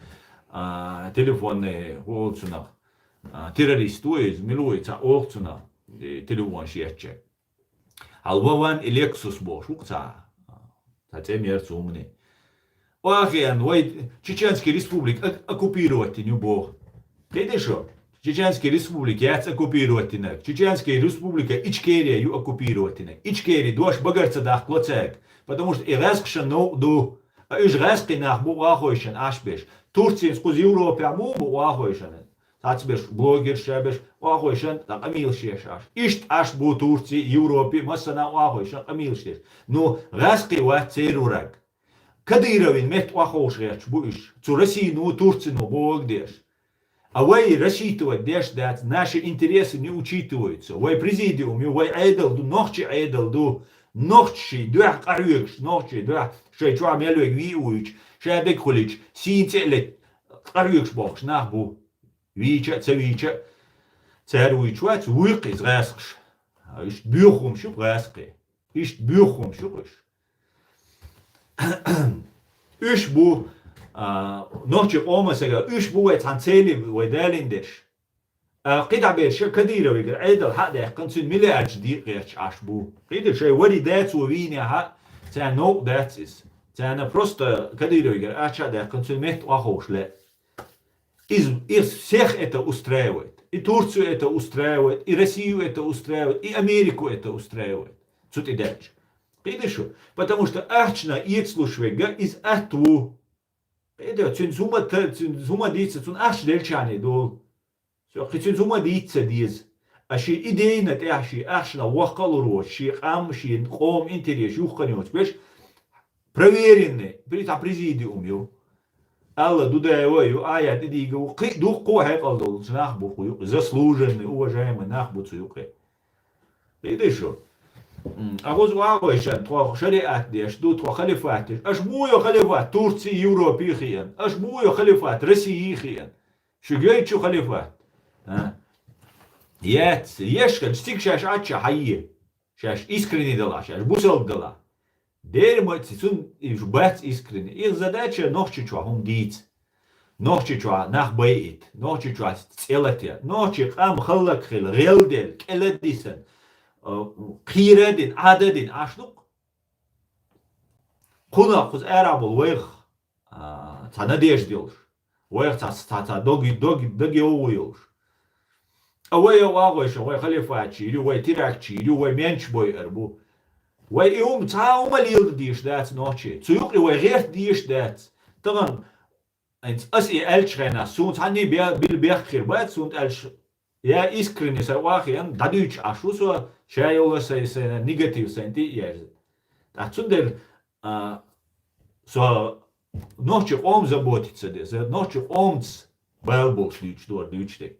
телефонный олцуна террористу из милуица олцуна телефон шияче Албаван и Лексус бош укца затем мерцумни Оахиан вой Чеченская республика оккупировать не бог Кедешо Чеченская республика яц оккупировать не Чеченская республика Ичкерия ю оккупировать не Ичкерия дош багарца дах клоцек потому что ирескшен но ду иж рески нах бу ахойшен ашбеш Турция скуз Европе аму бу ахойшен Тацбеш блогер шебеш ахойшен так амил шешаш ишт аш бу Турция Европе масана ахойшен амил шеш но рески ва церурак Кадыровин мет ахошеш буиш цу России ну Турции ну богдеш А вы рассчитывать, что наши интересы не учитываются. Вы президиум, вы айдал, ночи айдал, ночи, дух карюкш, ночи, дух, что чуа мелуек виуич, что декулич, синтелек, карюкш бокш, нахбу, вича, царуич, вац, уик из раскш. Ишт бюхум шук раски. Ишт бюхум шукш. Иш бу, نوچ قوم سجا إيش بوه تانسيلي ودالندش قطع بيش كديرة ويقول عيدل حدا كنسون ملاج دي غيرش عشبو قيدل شيء ودي دات وويني ها تان نو داتس تان просто كديرة ويقول اشا دا كنسون مهت واخوش لا из всех это устраивает и Турцию это устраивает и Россию это устраивает и Америку это устраивает тут и дальше قيدل потому что ахчна иецлушвега из ату Ede, zuma dice, zun ash delchane do. So, zuma dice diz. Ashi idee net ashi ashna waqaluru, shi qam shi qom интерес юханёт, беш. Проверенный, перед президиум ю. Алла дудаю, ая дидиго, дух ко хекалдол, нахбу, заслуженный, уважаемый нахбу цуюке. Видишь что? А вот واقعشان تو شريعت ديش دو تو خليفاتش اش مويو خليفات تركي يوروبي خيان اش مويو خليفات روسي خيان شو جاي شو خليفات ها Ешка, стик шаш ача хайи. Шаш искренний дала, шаш бусел дала. Дерьмо, цун и бац искренне. Их задача ночи чуахум диц. Ночи чуа нах байит. Ночи чуа целатя. Ночи хам халлак хил, гелдел, келедисен. Қиредин, адедин, ашнук. Куна куз арабул вайх. Та надеждилш. Вайх та доги оуилш. Away away away khalifachi ili way tirakchi ili way mensch boy erbu way ta malil dish dat noche zu way recht dish dat dann eins as elchrener sunt hani bil berkhir bat sunt elch ja искренне сарвахен дадуч ашусо шайола се негатив сенти yes dat zunder so noche zaботиться des noche балбол шлич дор дучте.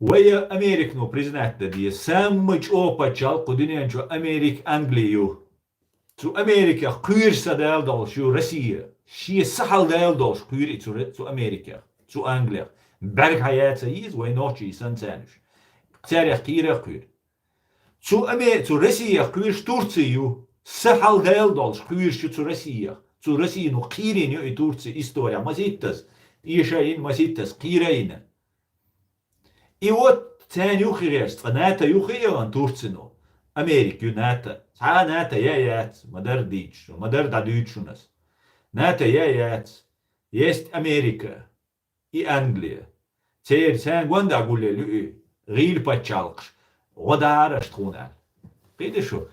ويا أمريكا نو بريزنات دي سامج أوبا تشال قدنيان شو أمريكا أنجليو شو أمريكا قير سدال دول شو روسيا شي سحل دال دول شو قير شو أمريكا شو أنجليا برك حياة سيز وينوشي سنتانش قتاري قير شو روسيا قير تورسيو سحل دال دول شو قير شو روسيا نو قيرين يو تورسي إستوريا ما سيتس إيشاين ما سيتس قيرين И вот тянь юхирест, ната юхиан Турцину, Америк юната, ната яяц, мадар дич, мадар дадючунас, ната яяц, есть Америка и Англия. Теперь тянь гонда гуле рил пачалкш, вода штхунал. Видишь что?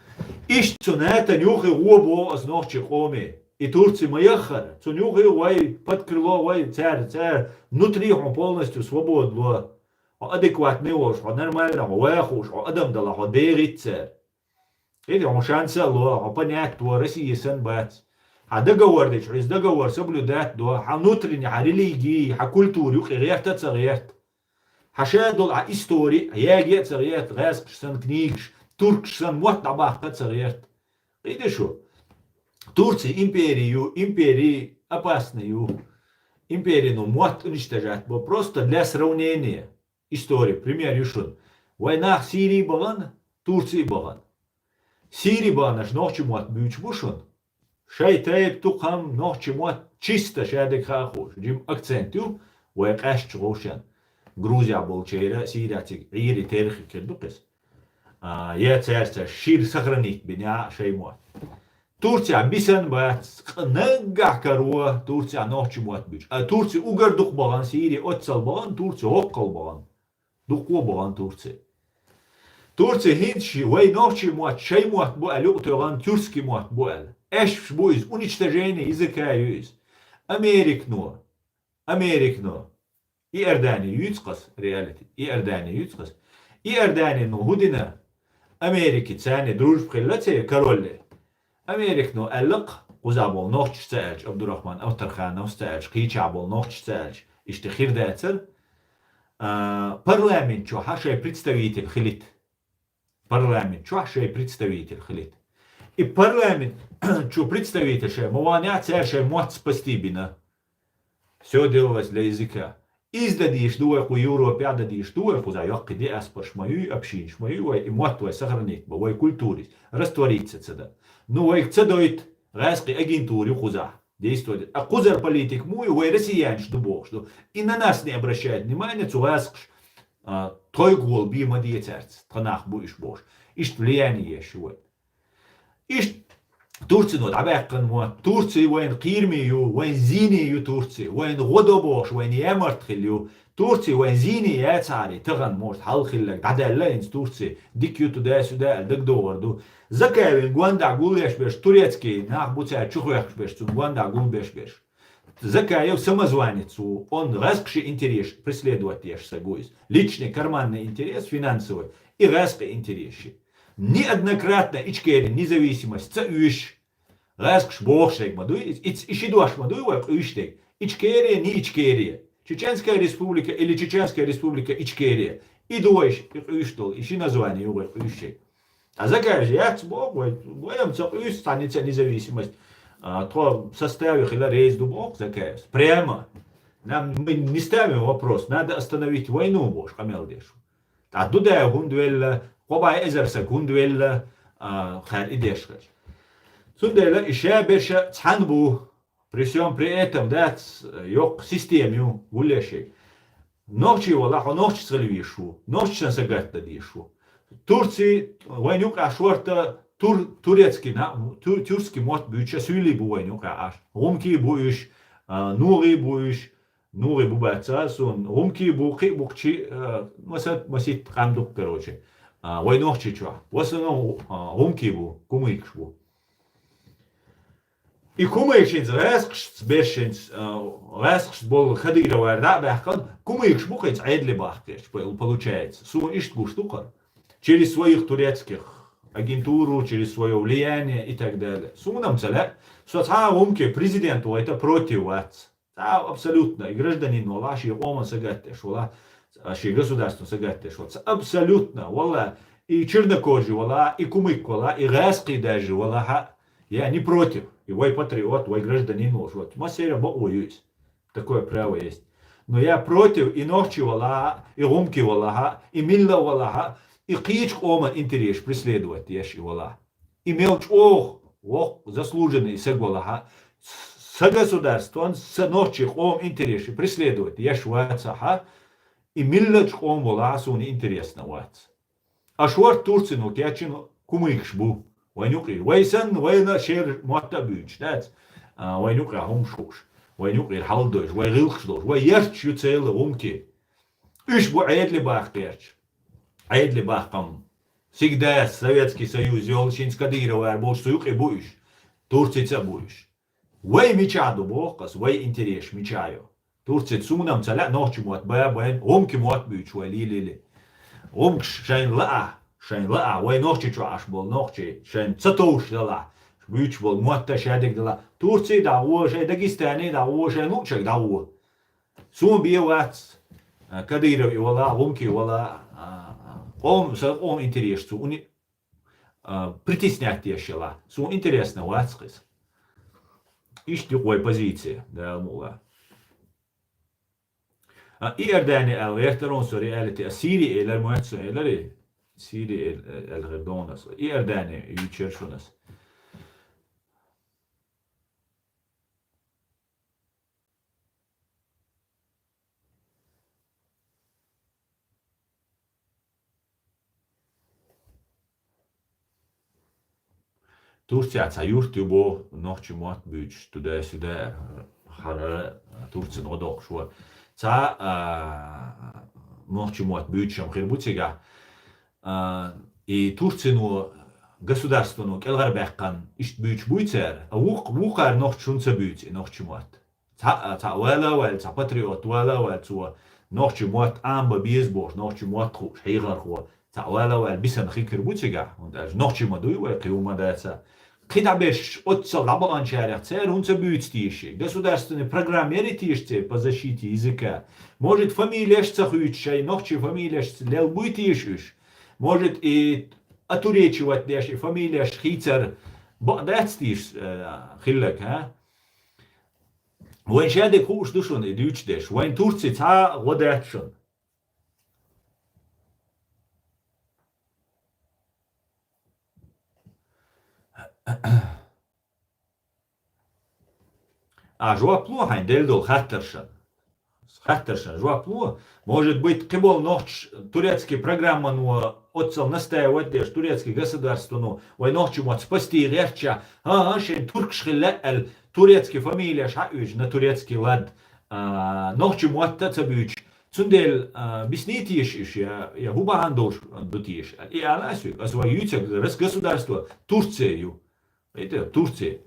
Ишь ната юхи убо с ночи хоме. И Турция маяхар, цу юхи вай под крыло вай царь, внутри он полностью свободно. adekvat nevoš, нормально, вахуш, адам дала, дериться. Видите, он шанс алло, понять, то Россия сын бац. А договор, через договор соблюдать, да, а внутренне, а религии, а культуре, грехта царет. А шедол, а истории, а я царет, резк, сын книгш, турк, сын вот табахта царет. Видишь что? Турция империи опасную, империю, ну, мот уничтожать, но просто для сравнения. История, пример юшун. Война в Сирии была, Турции была. Сирии была наш ночи мот бюч бушун. Шай тайп тухам ночи мот чисто шадек хахуш. Джим акцентю, вай каш чгошан. Грузия был чейра, Сирия тик ири терхи кедукес. Я царство шир сохранить меня шай мот. Турция бисан бат нагах каруа Турция ночи мот бюч. А Турция угар дух баган Сирия отсал баган Турция оккал баган. Духо баган Турция. Турция хинчи вай ночи мот шай мот буал уктоган тюркский мот буал. Эш буиз уничтожение языка юиз. Америкно. И Эрдани юцкас реалити. И Эрдани юцкас. И Эрдани ну худина. Америки цани дружб خلته короле. Америкно аллق وزابول نوخش سالج عبد الرحمن أوترخان نوستالج قيچابول نوخش سالج اشتخير داتر парламент чё хашай представитель хилит. Парламент чё хашай представитель хилит. И парламент чё представитель ше мованя церше мот спастибина. Все делалось для языка. Издадишь дуэку Европе, ададишь дуэку за ёк где аспаш мою общинш мою и мот твой сохранить бой культуре раствориться цеда. Ну вай цедоит райской агентуре хуза. Действует. А кузер политик мой, вы россиян, что бог, что и на нас не обращает внимания, что вас твой гол бима диецерц, танах будешь бог, ишь влияние еще. Ишь Турция, ну, абеккан мо, Турция, вайн кирмию, вайн зинию Турция, вайн годобош, вайн ямартхилю, Турция, вайн зини яцари, таган может халхиллак, дадалла инс Турция, дикью туда сюда, дак доварду. Закавин гуанда гулеш беш турецкий, нах буца чухуяш беш, гуанда гул беш беш. Закаев самозванецу, он раскши интерес преследовать ешь сагуис, личный карманный интерес финансовый и раска интереси. Неоднократно ичкери независимость цаюш, раскш богшек мадуис, ичидуаш мадуевак уиштек, ичкерия не ичкерия. Чеченская республика или Чеченская республика Ичкерия. И дуешь, уиштол, ищи название уиштек. А закажи, я бог, воем цаюш станется независимость. То в составе хила рейс дубок заказ. Прямо. Мы не ставим вопрос, надо остановить войну, бож, камелдешу. تعدد هند ولا قبعة إزرسك هند ولا خير إديش خير سندلا إشياء برشة تحنبو بريسيون بريتم دات يوق سيستيم يو ولا شيء نوشي والله نوشي سلوي شو نوشي سنسقط دي شو ترسي وين يوقع شورتا توريتسكي تورسكي موت بيوتش سولي بو وين يوقع رومكي بويش نوري بويش نوري بو باتساسون رومكي بوقي بوكشي مسات مسيت قامدوك كروشي وين نوشي تشوا وسنو رومكي بو كوميكش بو И кумейшинс ресхс бешинс ресхс бол хадира варда бахкан кумейш бухец айдли бахкеш получается. Су иштгу штука через своих турецких агентуру, через свое влияние и так далее. Сунам целя, что умки президенту это против вас. Абсолютно. И гражданин вала, ши ома сагаттеш, вала, ши государство сагаттеш. Абсолютно. Вала, и чернокожий вала, и кумык вала, и гаски даже вала. Я не против. И вой патриот, вой гражданин вот. Масера боюсь. Такое право есть. Но я против и ночи валаха, и гумки валаха, и милла валаха, и кич ома интерес преследовать еши валаха. И мелч заслуженный сэг валаха, с государством, с ночи ом интерес преследовать еш вацаха, и милла ом валаха сун интересно вац. А швар Турцину кячин кумыкшбу. وينقري ويسن وين شير معتبوش ده وينقري هم شوش وينقري حلدوش ويغلقش ويرش يتسيل ومكي إيش بو عيد لي باخ تيرش عيد لي باخ قم سيجدا Советский Союз يولشينس كديرة واربوش سيوقي بوش Турция بوش وي ميچادو بوقس وي انتريش ميچايو Турция سونام تلا نوچ موت با وين ومكي موت بوش ولي ومكش شاين لا شاين لا وين نوشي تراش بول نوشي شاين تسطوش دلا بيوش بول موتا شادك دلا تورسي داوو شاي داغستاني داوو شاي نوشك داوو سون بيوات كدير ولا ومكي ولا قوم интересу уни притеснять ешела сун интересно вацкис иш такой позиции да мула إيرداني الويرترون سورياليتي السيري إلى المؤسسة إلى سيري الغردونس إيرداني يتشرشونس Турция цаюрт юбо ночи мот büyüç tüde хара Турция одок шо ца ночи мот büyüçем хирбутига и Турцину государственну келгар бэккан ишт büyüç буйцер вукар нох чунца büyüç ночи мот ца вала ца патриот вала ца ночи мот амба бизбош ночи мот ху хейгар ху ца вала бисан хикирбутига und als ночи модуй ва киума даца Кидабеш отца лабалан шаряцер, он забьютстиши. Государственный программер тишцы по защите языка. Может фамилия шцахуючай, ногчи фамилия шцлелбуйтишиш. Может и отуречивать деши фамилия шхицер бадацтиш хиллак, а? Войн шадек хуш душун и дючдеш. Войн турци ца водачун. Жуа плохо, дельдол хаттершан. Хаттершан, жуа плохо. Может быть, кебол ночь турецкий программа, ну, отцел настаивать, деш, турецкий государство, ну, вой ночь мот спасти реча, шен туркшхилля, турецкий фамилия шаюш на турецкий лад, ночь мот тацабюч. Цундел беснитиш, я губахандош дотиш. И аласю, а свой ютек, раз государство, Турцию. Это Турция.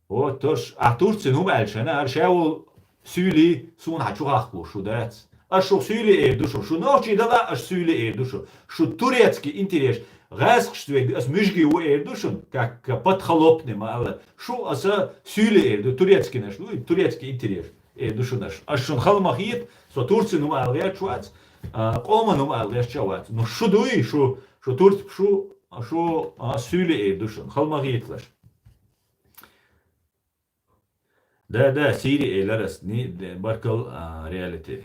Вот тоже. А Турция, ну, больше, она решила сюли, сун хачухахку, шудец. А что сюли душу, что ночи дала, а сюли душу. Что турецкий интерес. Раз, что с мужги у душу, как подхлопным, але. Что, а с сюли турецкий наш, ну, турецкий интерес. Душу наш. А что халмахит, что Турция, ну, але, чуац. قومنو مالش جوات نو شدوي شو تورت شو سولي دушن خلمغيتلش ده سيري إلارس ني بركل رياليتي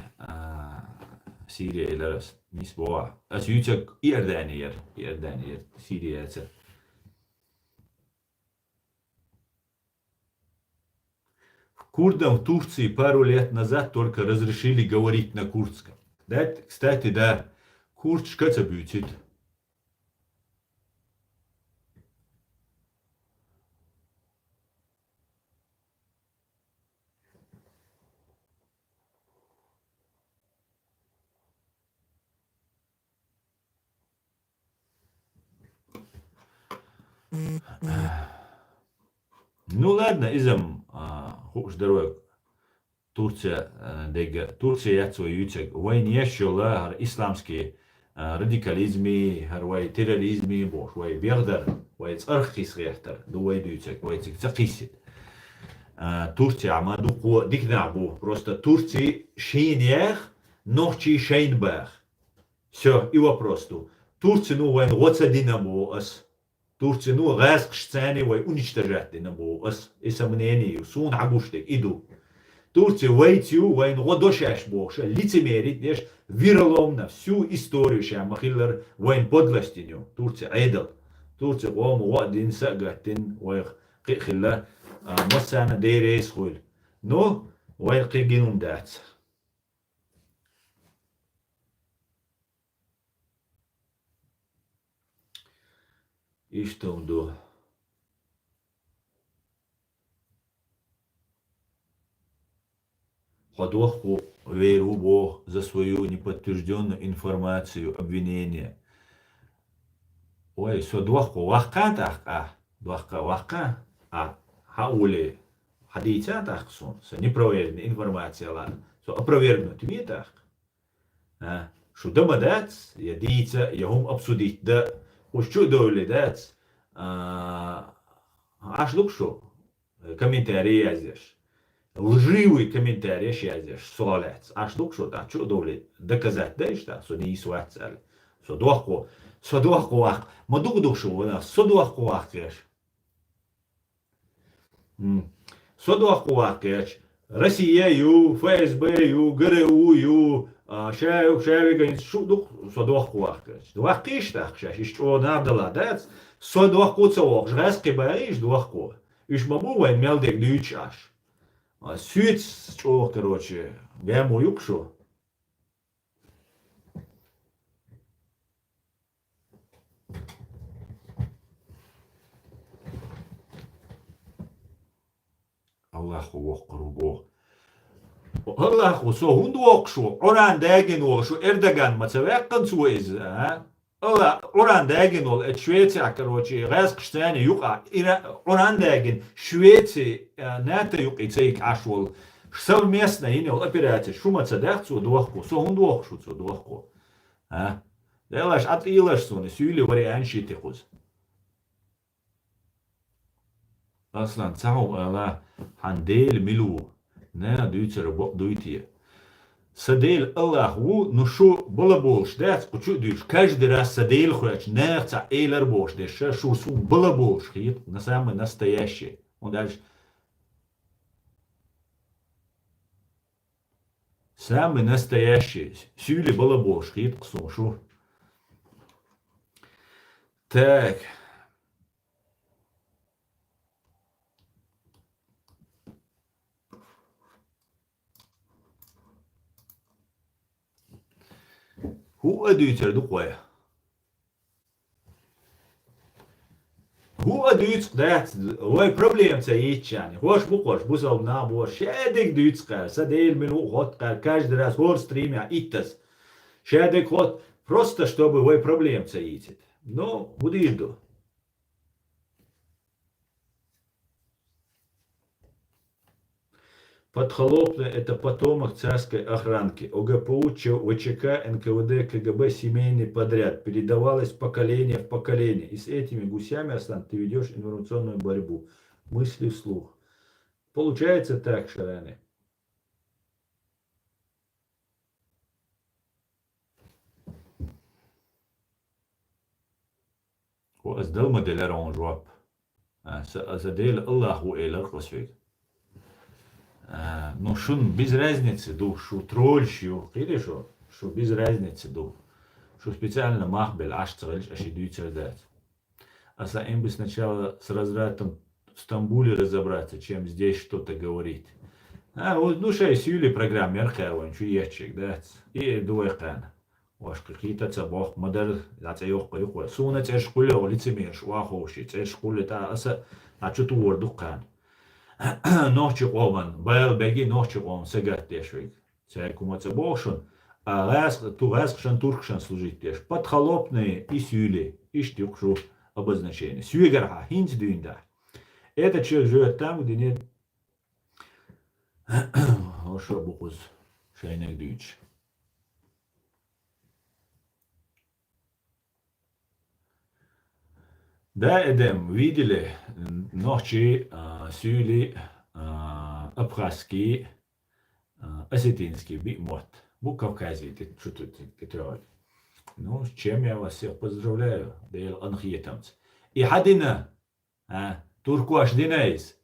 سيري إلارس نيس بوا أس يوتشك إردانير سيري ياتسر Курдам в Турции пару лет назад только разрешили говорить на курдском. Да, кстати, да, курдшка бютит. Ну ладно, изам хуш здоровья. Турция, дега, Турция яцо ючек, вайн яшола хар исламский радикализми, хар вай терроризми, бош, вай вердар, вай цархис рехтар, ду вай дючек, вай цик цакисит. Турция амаду ко дикнабу, просто Турции шейнях, нохчи шейнбах. Все, и вопрос ту. Турция ну вайн гоца динаму ас. Турция ну газк шцани вай уничтожать динаму ас. Иса мнение, сун агуштек, иду. Турция вейтю, вайн годошаш бокша, лицемерит, деш, вироломно всю историю шамахиллер, вайн подлостиню. Турция айдл. Турция гом вадин сагатин, вайх қихилла, масана дейрейс хуйл. Но, вайн қигинум дац. И что он до? Ходоху веру Бог за свою неподтвержденную информацию, обвинение. Ой, содоху вахка тахка, вахка вахка, хаули хадица тахсон, непроверенная информация, ладно. Опровергнуть мне так. Что дома дац, я дица, я хум обсудить, да, уж что доли дац, аж лук шо, комментарии я здесь. Лживый комментарий яздеш, солец. А что да, что доли доказать, да, что не исуацали. Содоху ах, мадук душу, вона, содоху ах, кеш. Содоху ах, кеш. Россия, ю, ФСБ, ю, ГРУ, ю, шавига, шудук, содоху ах, кеш. Дуах киш так, шаш, что надала, да, содоху цох, жрески бариш, дуахку. Иш мабу, вайн мелдек дючаш. Сүйт, что, короче, гэму юкшу. Аллаху вокругу. Аллаху со хунду окшу, оран дэгин окшу, Эрдоган мацавеккан суэз, оран дэгин ол, это Швеция, короче, рэск штяни юка, оран дэгин, Швеция, нета юк, и цейк ашвол, совместно инел операция, шумаца дэгцу дуахку, со хунду окшу цу дуахку. Делаш от илаш суны, сюли варианши тихуз. Аслан, цау, ала, хандел милу. Не, дүйцер дуйти. Садел Аллаху, ну шо было больше, да, почему дүйш, каждый раз садел хуяч, не, ца эйлер больше, да, шо су было больше, хит, на самое настоящее. Он дальше. Самый настоящий, сюли было больше, хит, шо. Так. Ху адуйтер духоя. Ху адуйтс, да, ой, проблемца ечани. Хош бухош, бусал на бош, шедек дуйтска, садел мину хот, каждый раз хор стримя, иттас. Шедек хот, просто чтобы ой, проблемца ечит. Но, будижду. Подхолопный – это потомок царской охранки. ОГПУ, ВЧК, НКВД, КГБ, семейный подряд. Передавалось поколение в поколение. И с этими гусями, Аслан, ты ведешь информационную борьбу. Мысли вслух. Получается так, Шараны. وأصدر مدل رون جواب. أصدر الله وإلى الرسول. Ну, шун без разницы, ду, шу тролльщу, или шу без разницы, ду. Шу специально махбель, аж царельш, аж иду и цардать. А им бы сначала с развратом в Стамбуле разобраться, чем здесь что-то говорить. Вот, ну, 6 июля программа Мерхева, ничего ящик, да, и дуэкан. Ваш какие-то цабох, модель, да, це йох кайхуа. Суна це школе, лицемеш, вахоши, це школе, та, а что-то уордукан. Ночи оман, бел беги ночи ом, сегат дешвик. Це кума це бошон, а леск туркшан служить деш. Подхолопные и сюли, и штюкшу обозначение. Сюегарха, хинц дюнда. Этот человек живет там, где нет Хорошо, бухуз, шайнек дюч. Да, Эдем, видели ночи сюли абхазский, осетинский бигмот. Bu Кавказе, что тут тревать. Ну, с чем я вас всех поздравляю, дейл анхиетамц. И хадина, турку аш динайс.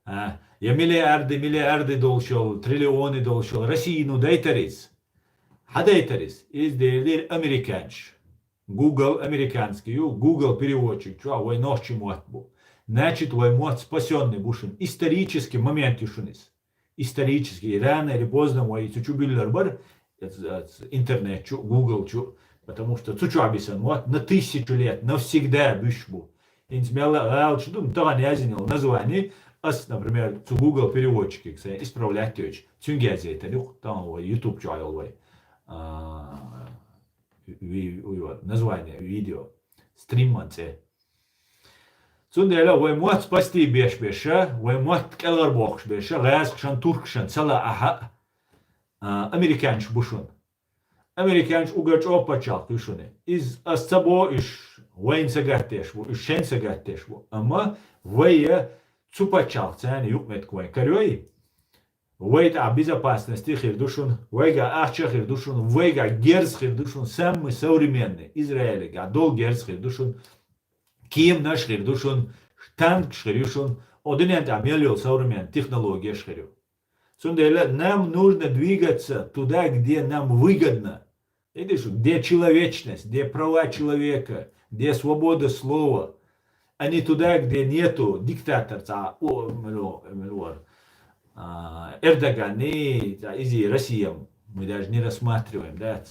Я миллиарды долшол, триллионы долшол, Россию дайтарис. Хадайтарис, из дейлир американш. Google американский, Google переводчик, что вой ночи муатбу. Значит, вой муат спасенный бушин. Исторический момент юшунис. Исторический, рано или поздно вой цучубиллер бар, интернет, Google, потому что цучуабисан муат на 1000 лет, навсегда бюшбу. Инсмела алчдум, то не язинил название, например, цу Google переводчики, кстати, исправлять тёч. Цюнгязи это, там YouTube чаял вой. Название видео стримманце. Цундела вой мот спасти беш-беша, вой мот келар бохш беша, лязкшан туркшан, цела аха американш бушун. Американш угач опачал тушуне. Из асцабо иш войн сагатеш, иш шен сагатеш, ама вой цупачал, цяни юкмет кой карёй. Вейта безопасности хирдушун, вейга ахча хирдушун, вейга герц хирдушун, самый современный Израиль, гадол герц хирдушун, кием наш хирдушун, танк хирдушун, одинент амелио современная технология хирду. Сундела, нам нужно двигаться туда, где нам выгодно. Видишь, где человечность, где права человека, где свобода слова, а не туда, где нету диктаторца, Эрдоган и изи Россия мы даже не рассматриваем, да.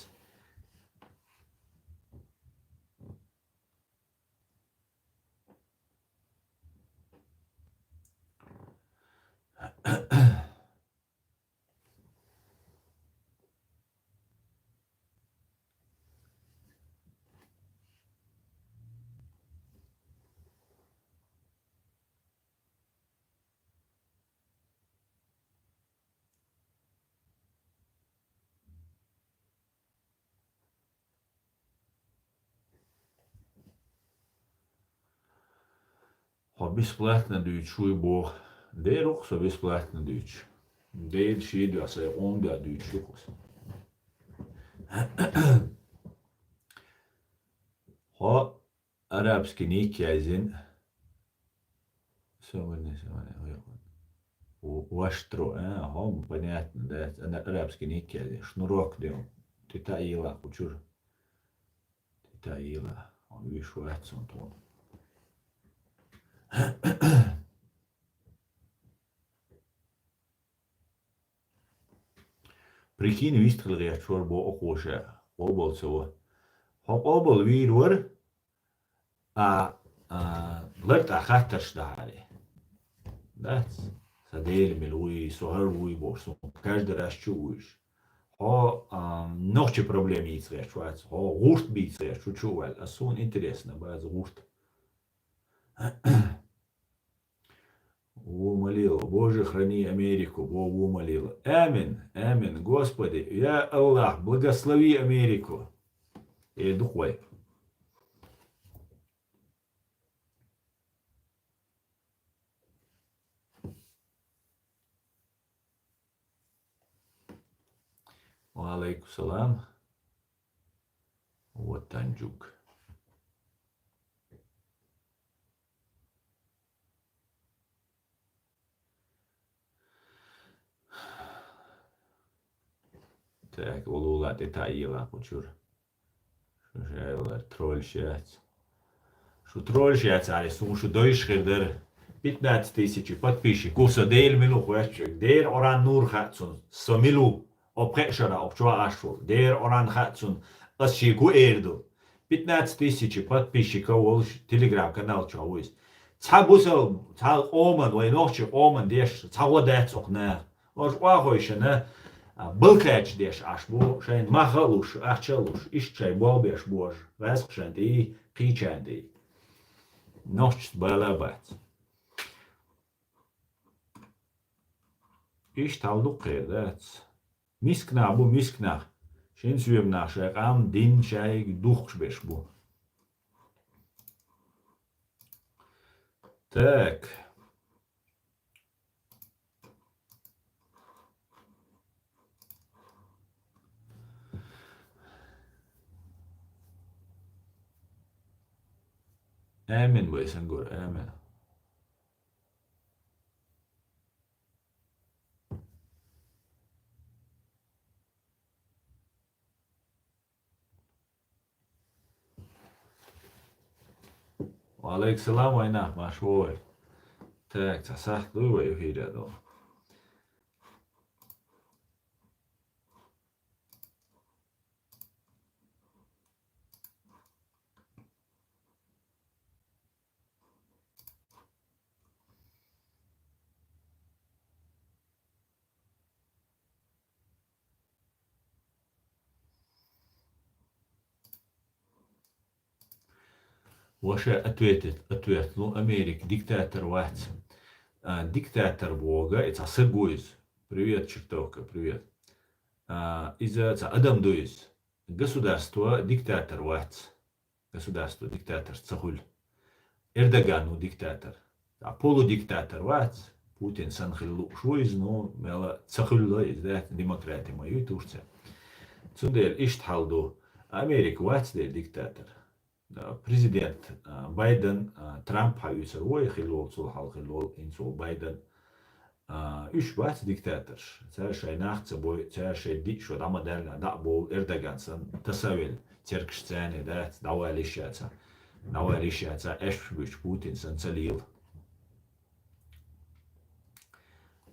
Бесплатно дают, шуй бог. Дерох со бесплатно дают. Дел шиду, а се он да дают шукус. Ха арабский никязин. Сегодня. Ваштро, ха, понятно, да, арабский никязин. Шнурок дел. Ты таила, кучур. Ты таила. Он видишь, ватсон тон. Прикинь, вистрел реактор бо окоше, обол цього. Хоп обол вірвар, лерт ахатташ дали. Да? Садел милуи, сохарвуи борсу, каждый раз чуешь. Ночи проблемы есть реактор, гурт бить реактор, чувал, а сон интересно, баз гурт. Умолил, Боже, храни Америку, Богу умолил. Амин, амин, Господи, я Аллах, благослови Америку. И духой. Алейкум салам. Вот Танджук. Так, улула детайла кучур. Шушайла тролльщать. Шу тролльщать, а если шу дойшхердер 15 тысяч подписчиков, содель милу хуячек, дер оран нур хатсун, со милу, обхешара, обчуа ашу, дер оран хатсун, асчику эрду. 15 тысяч подписчиков, волш телеграм-канал чауис. Цабусал, цал оман, войнохчик оман, деш, цаводец окна. Ош уахойшана, былкач деш ашбу, шайн махалуш, ахчалуш, ишчай болбеш бож, вэскшанди, кичанди. Ночь балабат. Иш тавду қердец. Мискна бу мискна. Шен сүйем наша, ам дин чай духшбеш бу. Так. Amen Вайсангур, amen. Алейк салам война, машвой. Так, цасах дуй вайхирядо. Ваша ответ, ну, Америка, диктатор вать. Диктатор Бога, это сыргуиз. Привет, чертовка, привет. Из-за Адам Дуиз. Государство, диктатор вать. Государство, диктатор, цахуль. Эрдогану диктатор. Полудиктатор вать. Путин санхиллу шуиз, но мела цахулла из демократии мою Турция. Цундель иштхалду. Америка вать диктатор. Президент Байден, Трамп хависер ой хилол цул хал хилол инсул Байден үш бац диктаторш цар шайнах цабой цар шеди шо дамадерна да бол Эрдогансан тасавел теркшцане да давалишаца эшбүш Путин сан цалил.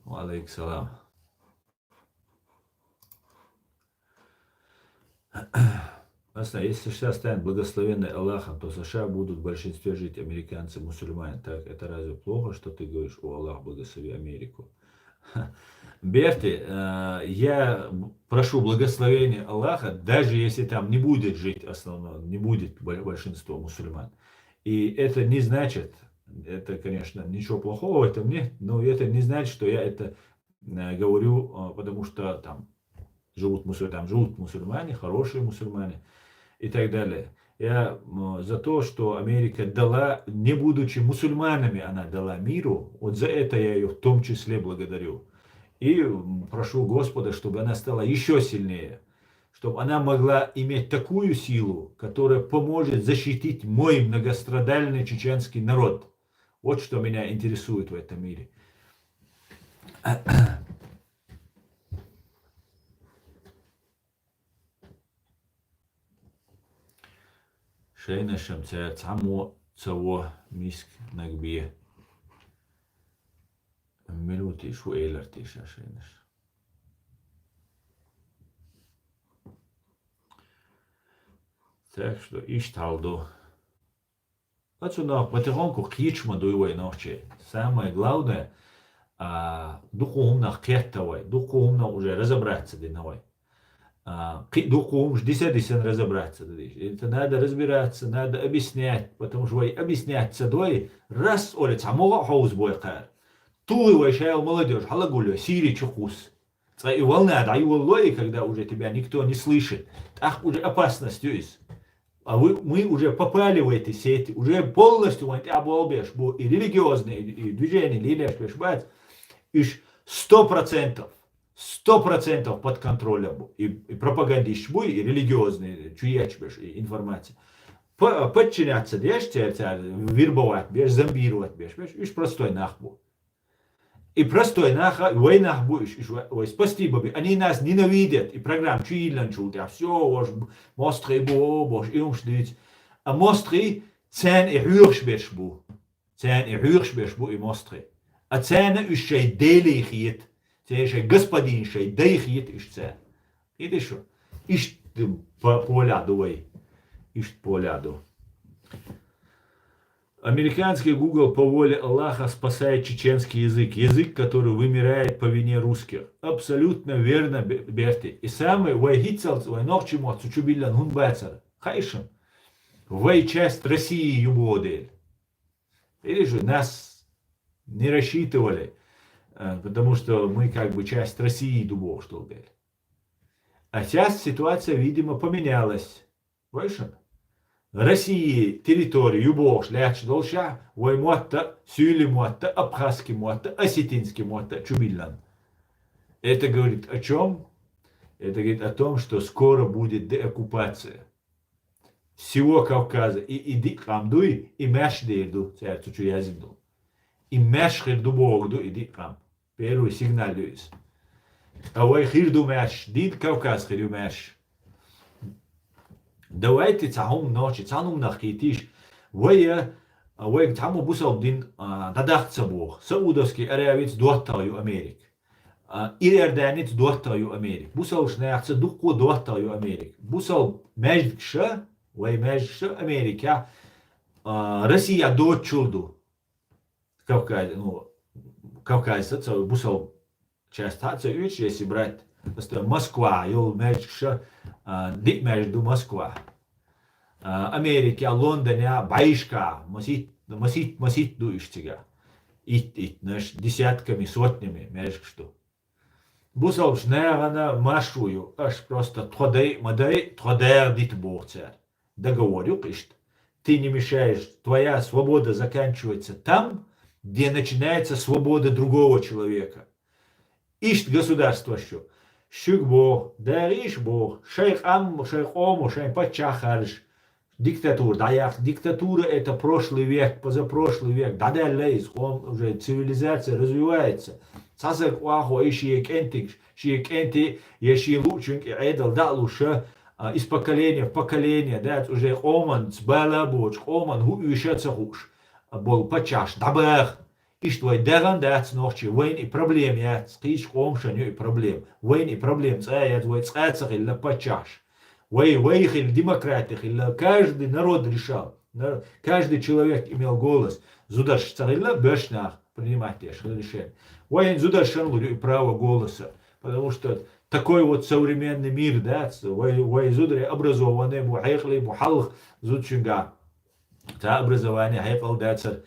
Алейк салам. Если США станет благословенной Аллахом, то США будут в большинстве жить американцы-мусульмане. Так, это разве плохо, что ты говоришь, о Аллах, благослови Америку? Берти, я прошу благословения Аллаха, даже если там не будет жить основное, не будет большинство мусульман. И это не значит, это, конечно, ничего плохого в этом нет, но это не значит, что я это говорю, потому что там живут мусульмане, хорошие мусульмане и так далее. Я за то, что Америка дала, не будучи мусульманами, она дала миру. Вот за это я ее в том числе благодарю. И прошу Господа, чтобы она стала еще сильнее. Чтобы она могла иметь такую силу, которая поможет защитить мой многострадальный чеченский народ. Вот что меня интересует в этом мире. Шейнашем цамо цаво миск нагбие. Минуты шу эйлерти шейнаш. Так что ишталду. Отсюда потихоньку кичма дуевой ночи. Самое главное, духовно кеттовой, духовно уже разобраться диновой. Духовно десятый разобраться. Это надо разбираться, надо объяснять, потому что объяснять садой раз олец, а мога хаус бойкар. Ту вайшаял молодежь, халагулю, сири чухус. И волна, да и волной, когда уже тебя никто не слышит. Так уже опасность есть. А мы уже попали в эти сети, уже полностью оболбешь, и религиозные, и движения, и 100% под контролем, и пропагандист, и религиозные, чуячбеш, и информация. Подчиняться, вербовать, зомбировать, и простой нахбу. И простой нахуй, война будешь, ой, спасибо, они нас ненавидят, и программ чилан чулт, а все, ваш мостри бо, ваш юмшдит, а мостри цен и хюршбеш бу, цен и хюршбеш бу и мостри, а цена ищей делихит, цена господин шей делихит ищ цен, видишь что, ищ поляду, ой, ищ поляду. Американский Google по воле Аллаха спасает чеченский язык. Язык, который вымирает по вине русских. Абсолютно верно, Берти. И самый вайгицал, вайнохчему отсучубиллян хунбайцар. Хайшем. Вай часть России юбодель. Или же нас не рассчитывали, потому что мы как бы часть России дубов, что ли. А сейчас ситуация, видимо, поменялась. Вайшем. России территории юбош ляч долша, ваймуатта, сюлимуатта, абхазский муатта, осетинский муатта, чубиллан. Это говорит о чем? Это говорит о том, что скоро будет деоккупация всего Кавказа. И иди камдуй, и мэшдейду, церцу чуязинду. И мэшхирду богду, иди кам. Первый сигнал есть. А вай хирду мэш, дид Кавказ хирду мэш. Давайте цахум ночи, цахум нахитиш, вая цахуму бусал дин дадахца бог, Саудовский Аравец дуаттаю Америк, Иорданец дуаттаю Америк, бусал шнахца духку дуаттаю Америк, бусал мэждша, вай мэждша Америка, Россия дочулду, Кавказ, ну, Кавказца, бусал часть таца уч, если брать, Москва, йол мэждша, дик между Москва, Америка, Лондоне, Байшка, масит дующего, ит, наш десятками, сотнями, между что. Бусал шнерана машую, аж просто тходей, дит борцер. Договорю, ишт. Ты не мешаешь, твоя свобода заканчивается там, где начинается свобода другого человека. Ишт государство что. Шук Бог, дариш Бог, шейх ам, шейх ому, шейх пачахарш. Диктатура это прошлый век, позапрошлый век. Дадалейс, он уже цивилизация развивается. Цасак уаху и шиекенти, еши лучинг и эдал далуша из поколения в поколение. Да, уже оман сбалабоч, оман хуишется хуш. Бол пачаш, дабах. Ишт вай деран дец ночи, вайн и проблем я скиш комшаню и проблем. Вайн и проблем цаят вай цацах или пачаш. Вай их демократих или каждый народ решал. Каждый человек имел голос. Зудаш царила бешнах принимать решение. Вайн зудаш шанлу право голоса. Потому что такой вот современный мир, да, вай зудре образованный, бухайхли, бухалх, зудчинга. Та образование хайфал дацар.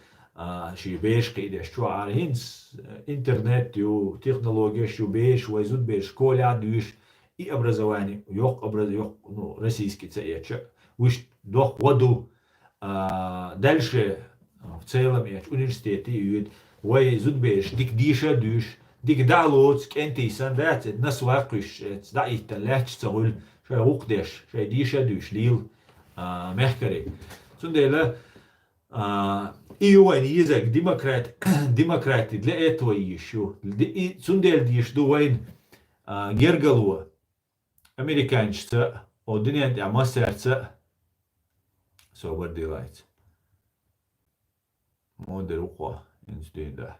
Ши беш киде что архинс интернет ю технология что беш вайзут беш школа дюш и образование yok ну российский цеяча уж до воду дальше в целом я университете юд вайзут беш дик диша дюш дик далот кенти сандат насвакиш да их леч цогul шай укдеш шай диша дюш лил мехкари сундела и он язык демократы для этого еще. И сундель еще войн гергалуа американцы один а сердце свободилать. Модер ухо инстинкта.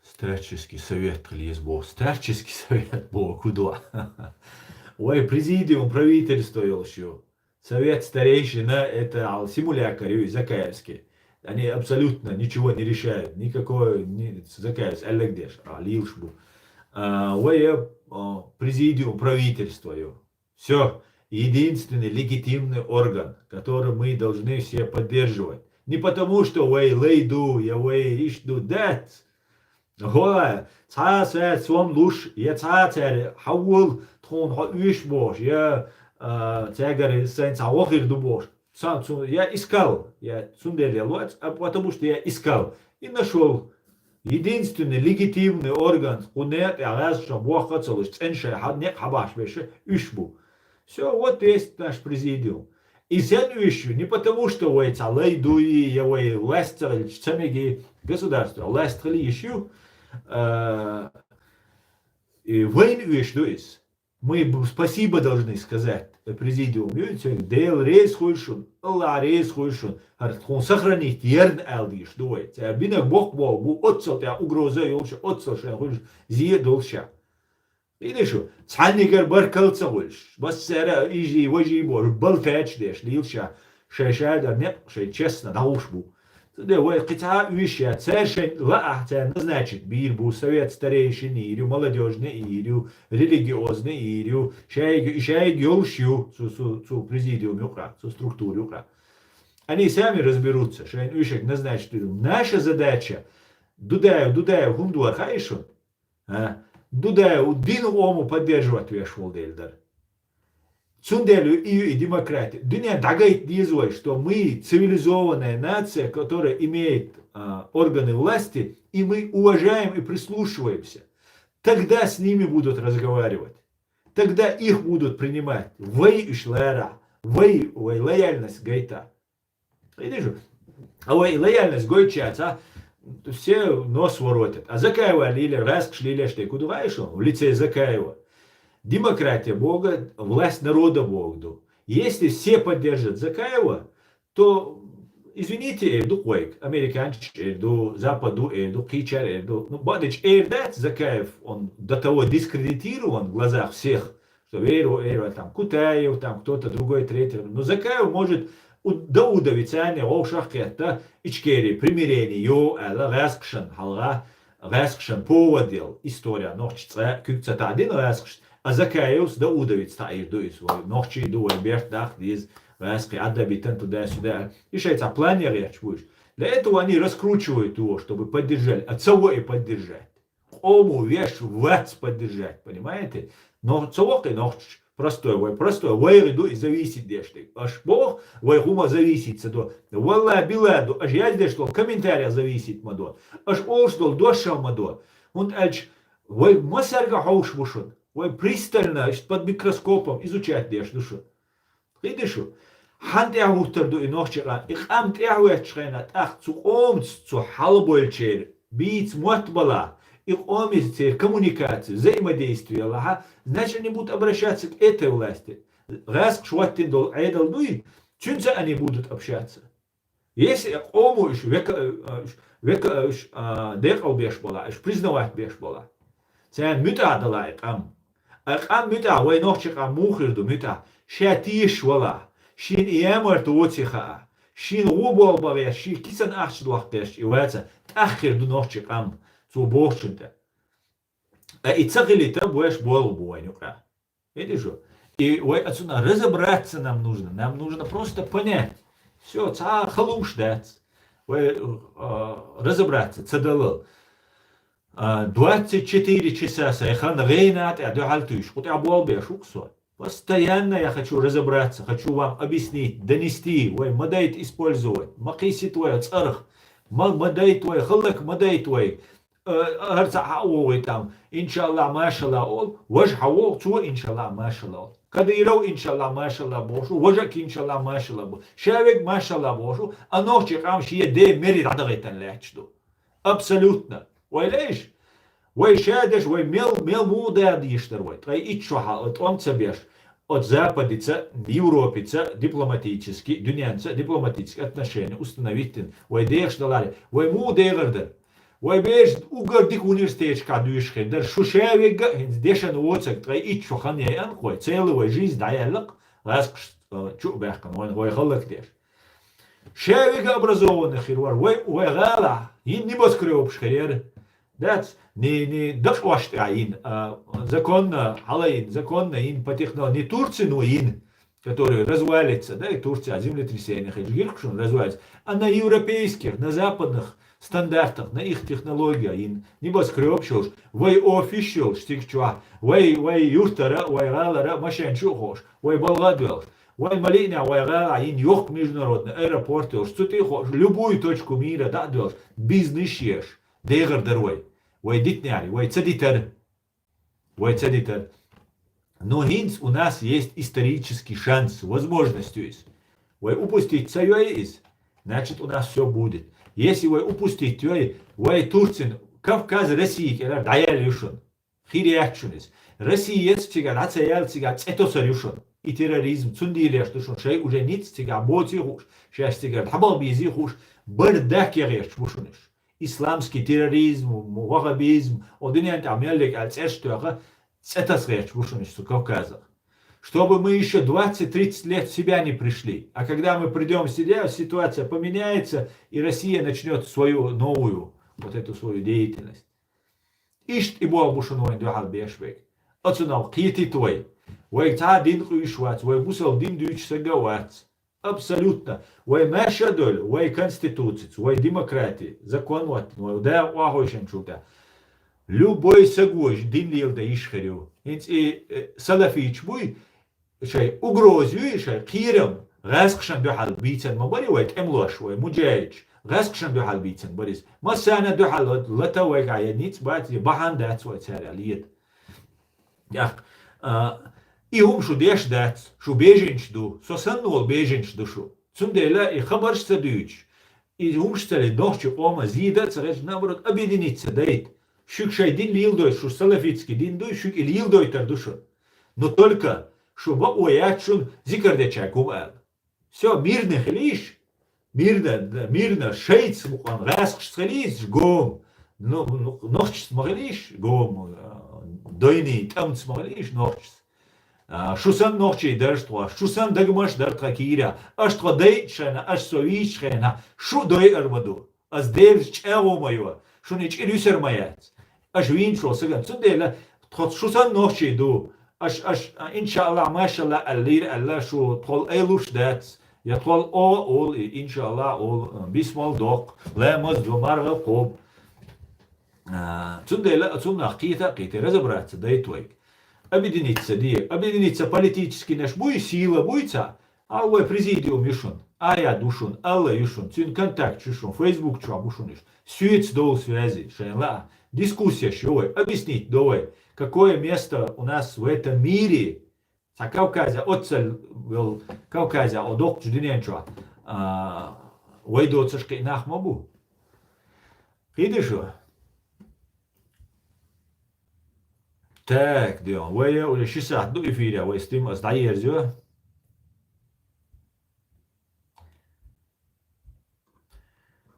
Старческий совет есть Бог. Старческий совет Бог. Куда? Ой, президиум правительства еще. Совет старейшина это симулякарь Закаевский. Они абсолютно ничего не решают. Никакой Закаевский. Элегдеш. Лилшбу. Ой, президиум правительства. Все. Единственный легитимный орган, который мы должны все поддерживать. Не потому, что ой, лейду, я ой, ишду, дат. هو ساعة سوام لوش يا ساعة حول تون هايش باش يا تاجر سين سواخر دو باش Я искал, я потому что я искал и нашел единственный легитимный орган, все, вот есть наш президиум. И следующее, не потому, что вы лайдуи, я вы лестер, самеги государства, лестер еще, и войну еще мы спасибо должны сказать президиуму, дейл рейс хуйшун, алла рейс хуйшун, он сохранить ерн алдиш, дует, бинах бог бу отцел, я угроза юлша, отцел, что хуйш, зие долша. Видишь, цанигер баркалца хуйш, бас сера ижи, вожи бор, балтач деш, лилша, шешада, не, шей честно, наушбу. Да, вы хотя вещи, совершенно ла, значит, бир был совет старейшин, ирю, молодежный, ирю, религиозный, ирю, шай гёлщу, су президиум юкра, су структуру юкра. Они сами разберутся, что вещи назначит. Наша задача, дудаю, хунду ахайшун, дудаю, дину ому поддерживать веш волдельдар. Цунделю и демократию. Дуня дагает дизой, что мы цивилизованная нация, которая имеет органы власти, и мы уважаем и прислушиваемся. Тогда с ними будут разговаривать. Тогда их будут принимать. Вэй ишлера, вэй лояльность гайта. Видишь? А вэй лояльность гойчаца, все нос воротят. А Закаева лили, раз шлили, что куда вайшел? В лице Закаева. Демократия Бога, власть народа Богу. Если все поддержат Закаева, то, извините, эльду койк, американчик, эльду западу, эльду кичар, эльду, бадыч эльдат Закаев, он до того дискредитирован в глазах всех, что веру, там, Кутаев, там, кто-то другой, третий. Но Закаев может до удовицания, шахкета, ичкери, примирение, раскшен, халга, раскшен, поводил, история, ночца, кюкцата, один раскшен. А Закаевс да удавит стаир дует свой ночи дует бертах диз васки адабитен туда-сюда. И шейца планировать будешь. Для этого они раскручивают его, чтобы поддержать. От цого и поддержать. Ому вещь вац поддержать, понимаете? Но цого простой, вой ряду и зависит дешты. Аж Бог, вой хума зависит садо. Валла биладу, аж я здесь что в комментариях зависит мадо. Аж ол что дошел мадо. Он аж вой масарга хауш бушун. Вы пристально под микроскопом изучать дешь душу. Видишь? Хант я мухтарду и ноччера. Их амт я уячхенат. Ах, цу омц, цу халбольчер. Биц муатбала. Их омц, коммуникации, взаимодействие Аллаха. Значит, они будут обращаться к этой власти. Раз шваттин дол айдал дуй, чунца они будут общаться. Если ому декал беш была, признавать беш была. Сен мюта дала ам. Ам мюта, вой ноччик ам мухирду мюта. Шатиш вала. Шин иемар туотиха. Шин рубол баве, шин кисан ахш дуахтеш. И ваца, тахир ду ноччик ам. Цу бохчунта. И цагилита будешь бол буанюка. Видишь? И отсюда разобраться нам нужно. Нам нужно просто понять. Все, ца халуш дац. Разобраться, цадалал. 24 часа сайхан рейнат и адуалтуш. Вот я был бы шуксо. Постоянно я хочу разобраться, хочу вам объяснить, донести, ой, мадайт использовать, макиси твой царх, мадай твой, халак мадай твой, арца хауой там, иншаллах, машаллах, ол, важ хау, цу иншаллах, машаллах. Кадиров иншаллах, машаллах, бошу, важак иншаллах, машаллах, бошу, шавик, машаллах, бошу, а ночи кам шие де мерит адагайтан лячду. Абсолютно. Ой, лишь, ой, шадеш, ой, мел муда диштер, ой, трай ичуха, от он цебеш, от западица, европица, дипломатически, дунянца, дипломатические отношения установить, ой, деш далари, ой, му дегардер, ой, беш, угардик университетка дюшхен, дер шушевига, дешен уоцек, трай ичуха не ой, целую жизнь даялак, раск, чубехкан, ой, халак деш. Шевига образованных хирвар, ой, гала, ин не боскрёб шхерер. That's не дохвашта ин, законно, халаин, законно ин по технологии, не Турции, но ин, который развалится, да, и Турция о землетрясениях, и Гиркшун развалится, а на европейских, на западных стандартах, на их технологиях ин, не боскрёб шош, вой офишел, штикчуа, вой юртара, вой галара, машен чухош, вой балгадвел, Вой малина, вой ин йох международный аэропорт, что ты хочешь, любую точку мира, да, делаешь, бизнес ешь, дегар дорой, вой дитняри, вой цедитер, вой цедитер. Но гинц у нас есть исторический шанс, возможность есть. Вой упустить свое есть, значит у нас все будет. Если вы упустить, вы Турцин, Кавказ, Россия, даял юшун, хириакшунис. Россия, цигар, ацаял, цигар, цетосар юшун. И терроризм, цундилеш, тушун, шей уже ниц, цигар, боти хуш, шей цигар, табалбизи хуш, бардак яреш, бушуниш. Исламский терроризм, вахабизм, одинент амелик, ацештуаха, цетосреш, бушуниш, су Кавказах. Чтобы мы еще 20-30 лет в себя не пришли. А когда мы придем в себя, ситуация поменяется, и Россия начнет свою новую, вот эту свою деятельность. Ишт и бо бушуной духал бешвек. Отсюда кити твой. Вой та дин хуишвац, вой бусал дин дюч сагавац. Абсолютно. Вой мешадоль, вой конституция, вой демократия, закон вот, вой да уахойшен чута. Любой сагуш дин лил да ишхарю. И салафич буй, شيء угрозю شيء قيرم غاسقشن دوحال بيتن مباري ويت املوش وي مجاج غاسقشن دوحال بيتن بريس ما سانا دوحال لتا ويك عينيت بات بحان دات ويت ساري عليت يا إيهم شو ديش دات شو بيجنش دو سو سنول بيجنش دو شو ثم ديلا إي خبرش تدوش إيهم شتالي دوش قوما زيدة سرج نابرد أبيدينيت سدايت شوك شاي دين ليل دوش شو سلافيتسكي دين دوش شوك ليل دوي тардушо. Но только чтобы уячун зикардечай кумал. Все, мирных лишь, мирно, шейц мухан, раск схалис, гом, ночь смоглиш, гом, дойни, там смоглиш, ночь. Шусан ночи дерштва, шусан дагмаш дертракира, аш традейчена, аш совичена, шу дой армаду, аз девч эво моё, шу нич илюсер маяц, аш винчо, саган, цудела, шусан ночи ду, اش ان شاء الله ما شاء الله الليل الله شو طول ايلوش دات يطول اول ان شاء الله اول بسمال دوق لا مز ومر قوب تون لا تون قيتا разобраться дай твой объединиться политически наш буй сила буйца а вы президиум юшун а я душун алла юшун тюн контакт юшун Facebook чу абушуниш сюец дол связи шайла дискуссия шой объяснить давай какое место у нас в этом мире. Кавказя отцель был Кавказя одок чудиненчо. Войду цешка инах мобу. Видишь? Так, дион. Войя уже 60 до эфира. Вой стим остаерзё.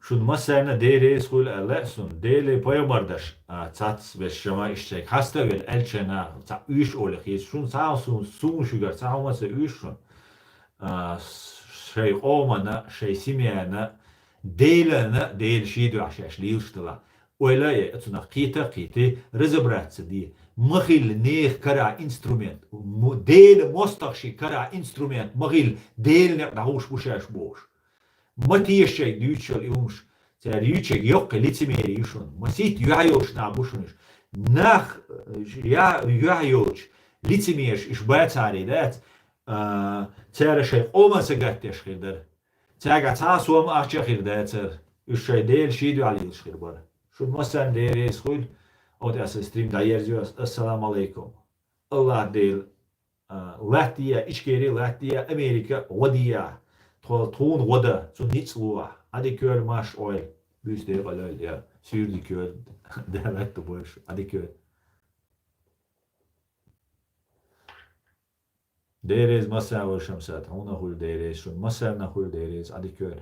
Şun masayna değeri skul elesun değeri payamardаш цац вешама ишчек хаста вел элчена ца üş олех есть шун саусун сун шугар саумаса üş шун şey olmana şey simyana değilana değil şey diyor aşağı liyuştula öyle ya tuna qiti разобраться di махил нех кара инструмент değil мостахши кара инструмент махил değil не науш бушаш бош Матиешек дючел иумш, царючек yok лицемерие юшун. Масит юайош на бушуниш. Нах я юайош лицемерш иш бацари дат. Царашек олмаса гаттеш хирдер. Цага цасуам ахча хирдер цар. Ишай дел шиду алил ширбар. Шун масан дерес хул. От ас стрим даерзю ассаламу алейкум. Allah del Латвия, Ичкери, Латвия, Америка, Водия. Tun roda, så nichts Ruhe. Adikör marsch oil. Büs der oil, ja. Sürdikör, der lette bosch. Adikör. Derez masavır şamsat. Ona hul derez. Şun masav na hul derez. Adikör.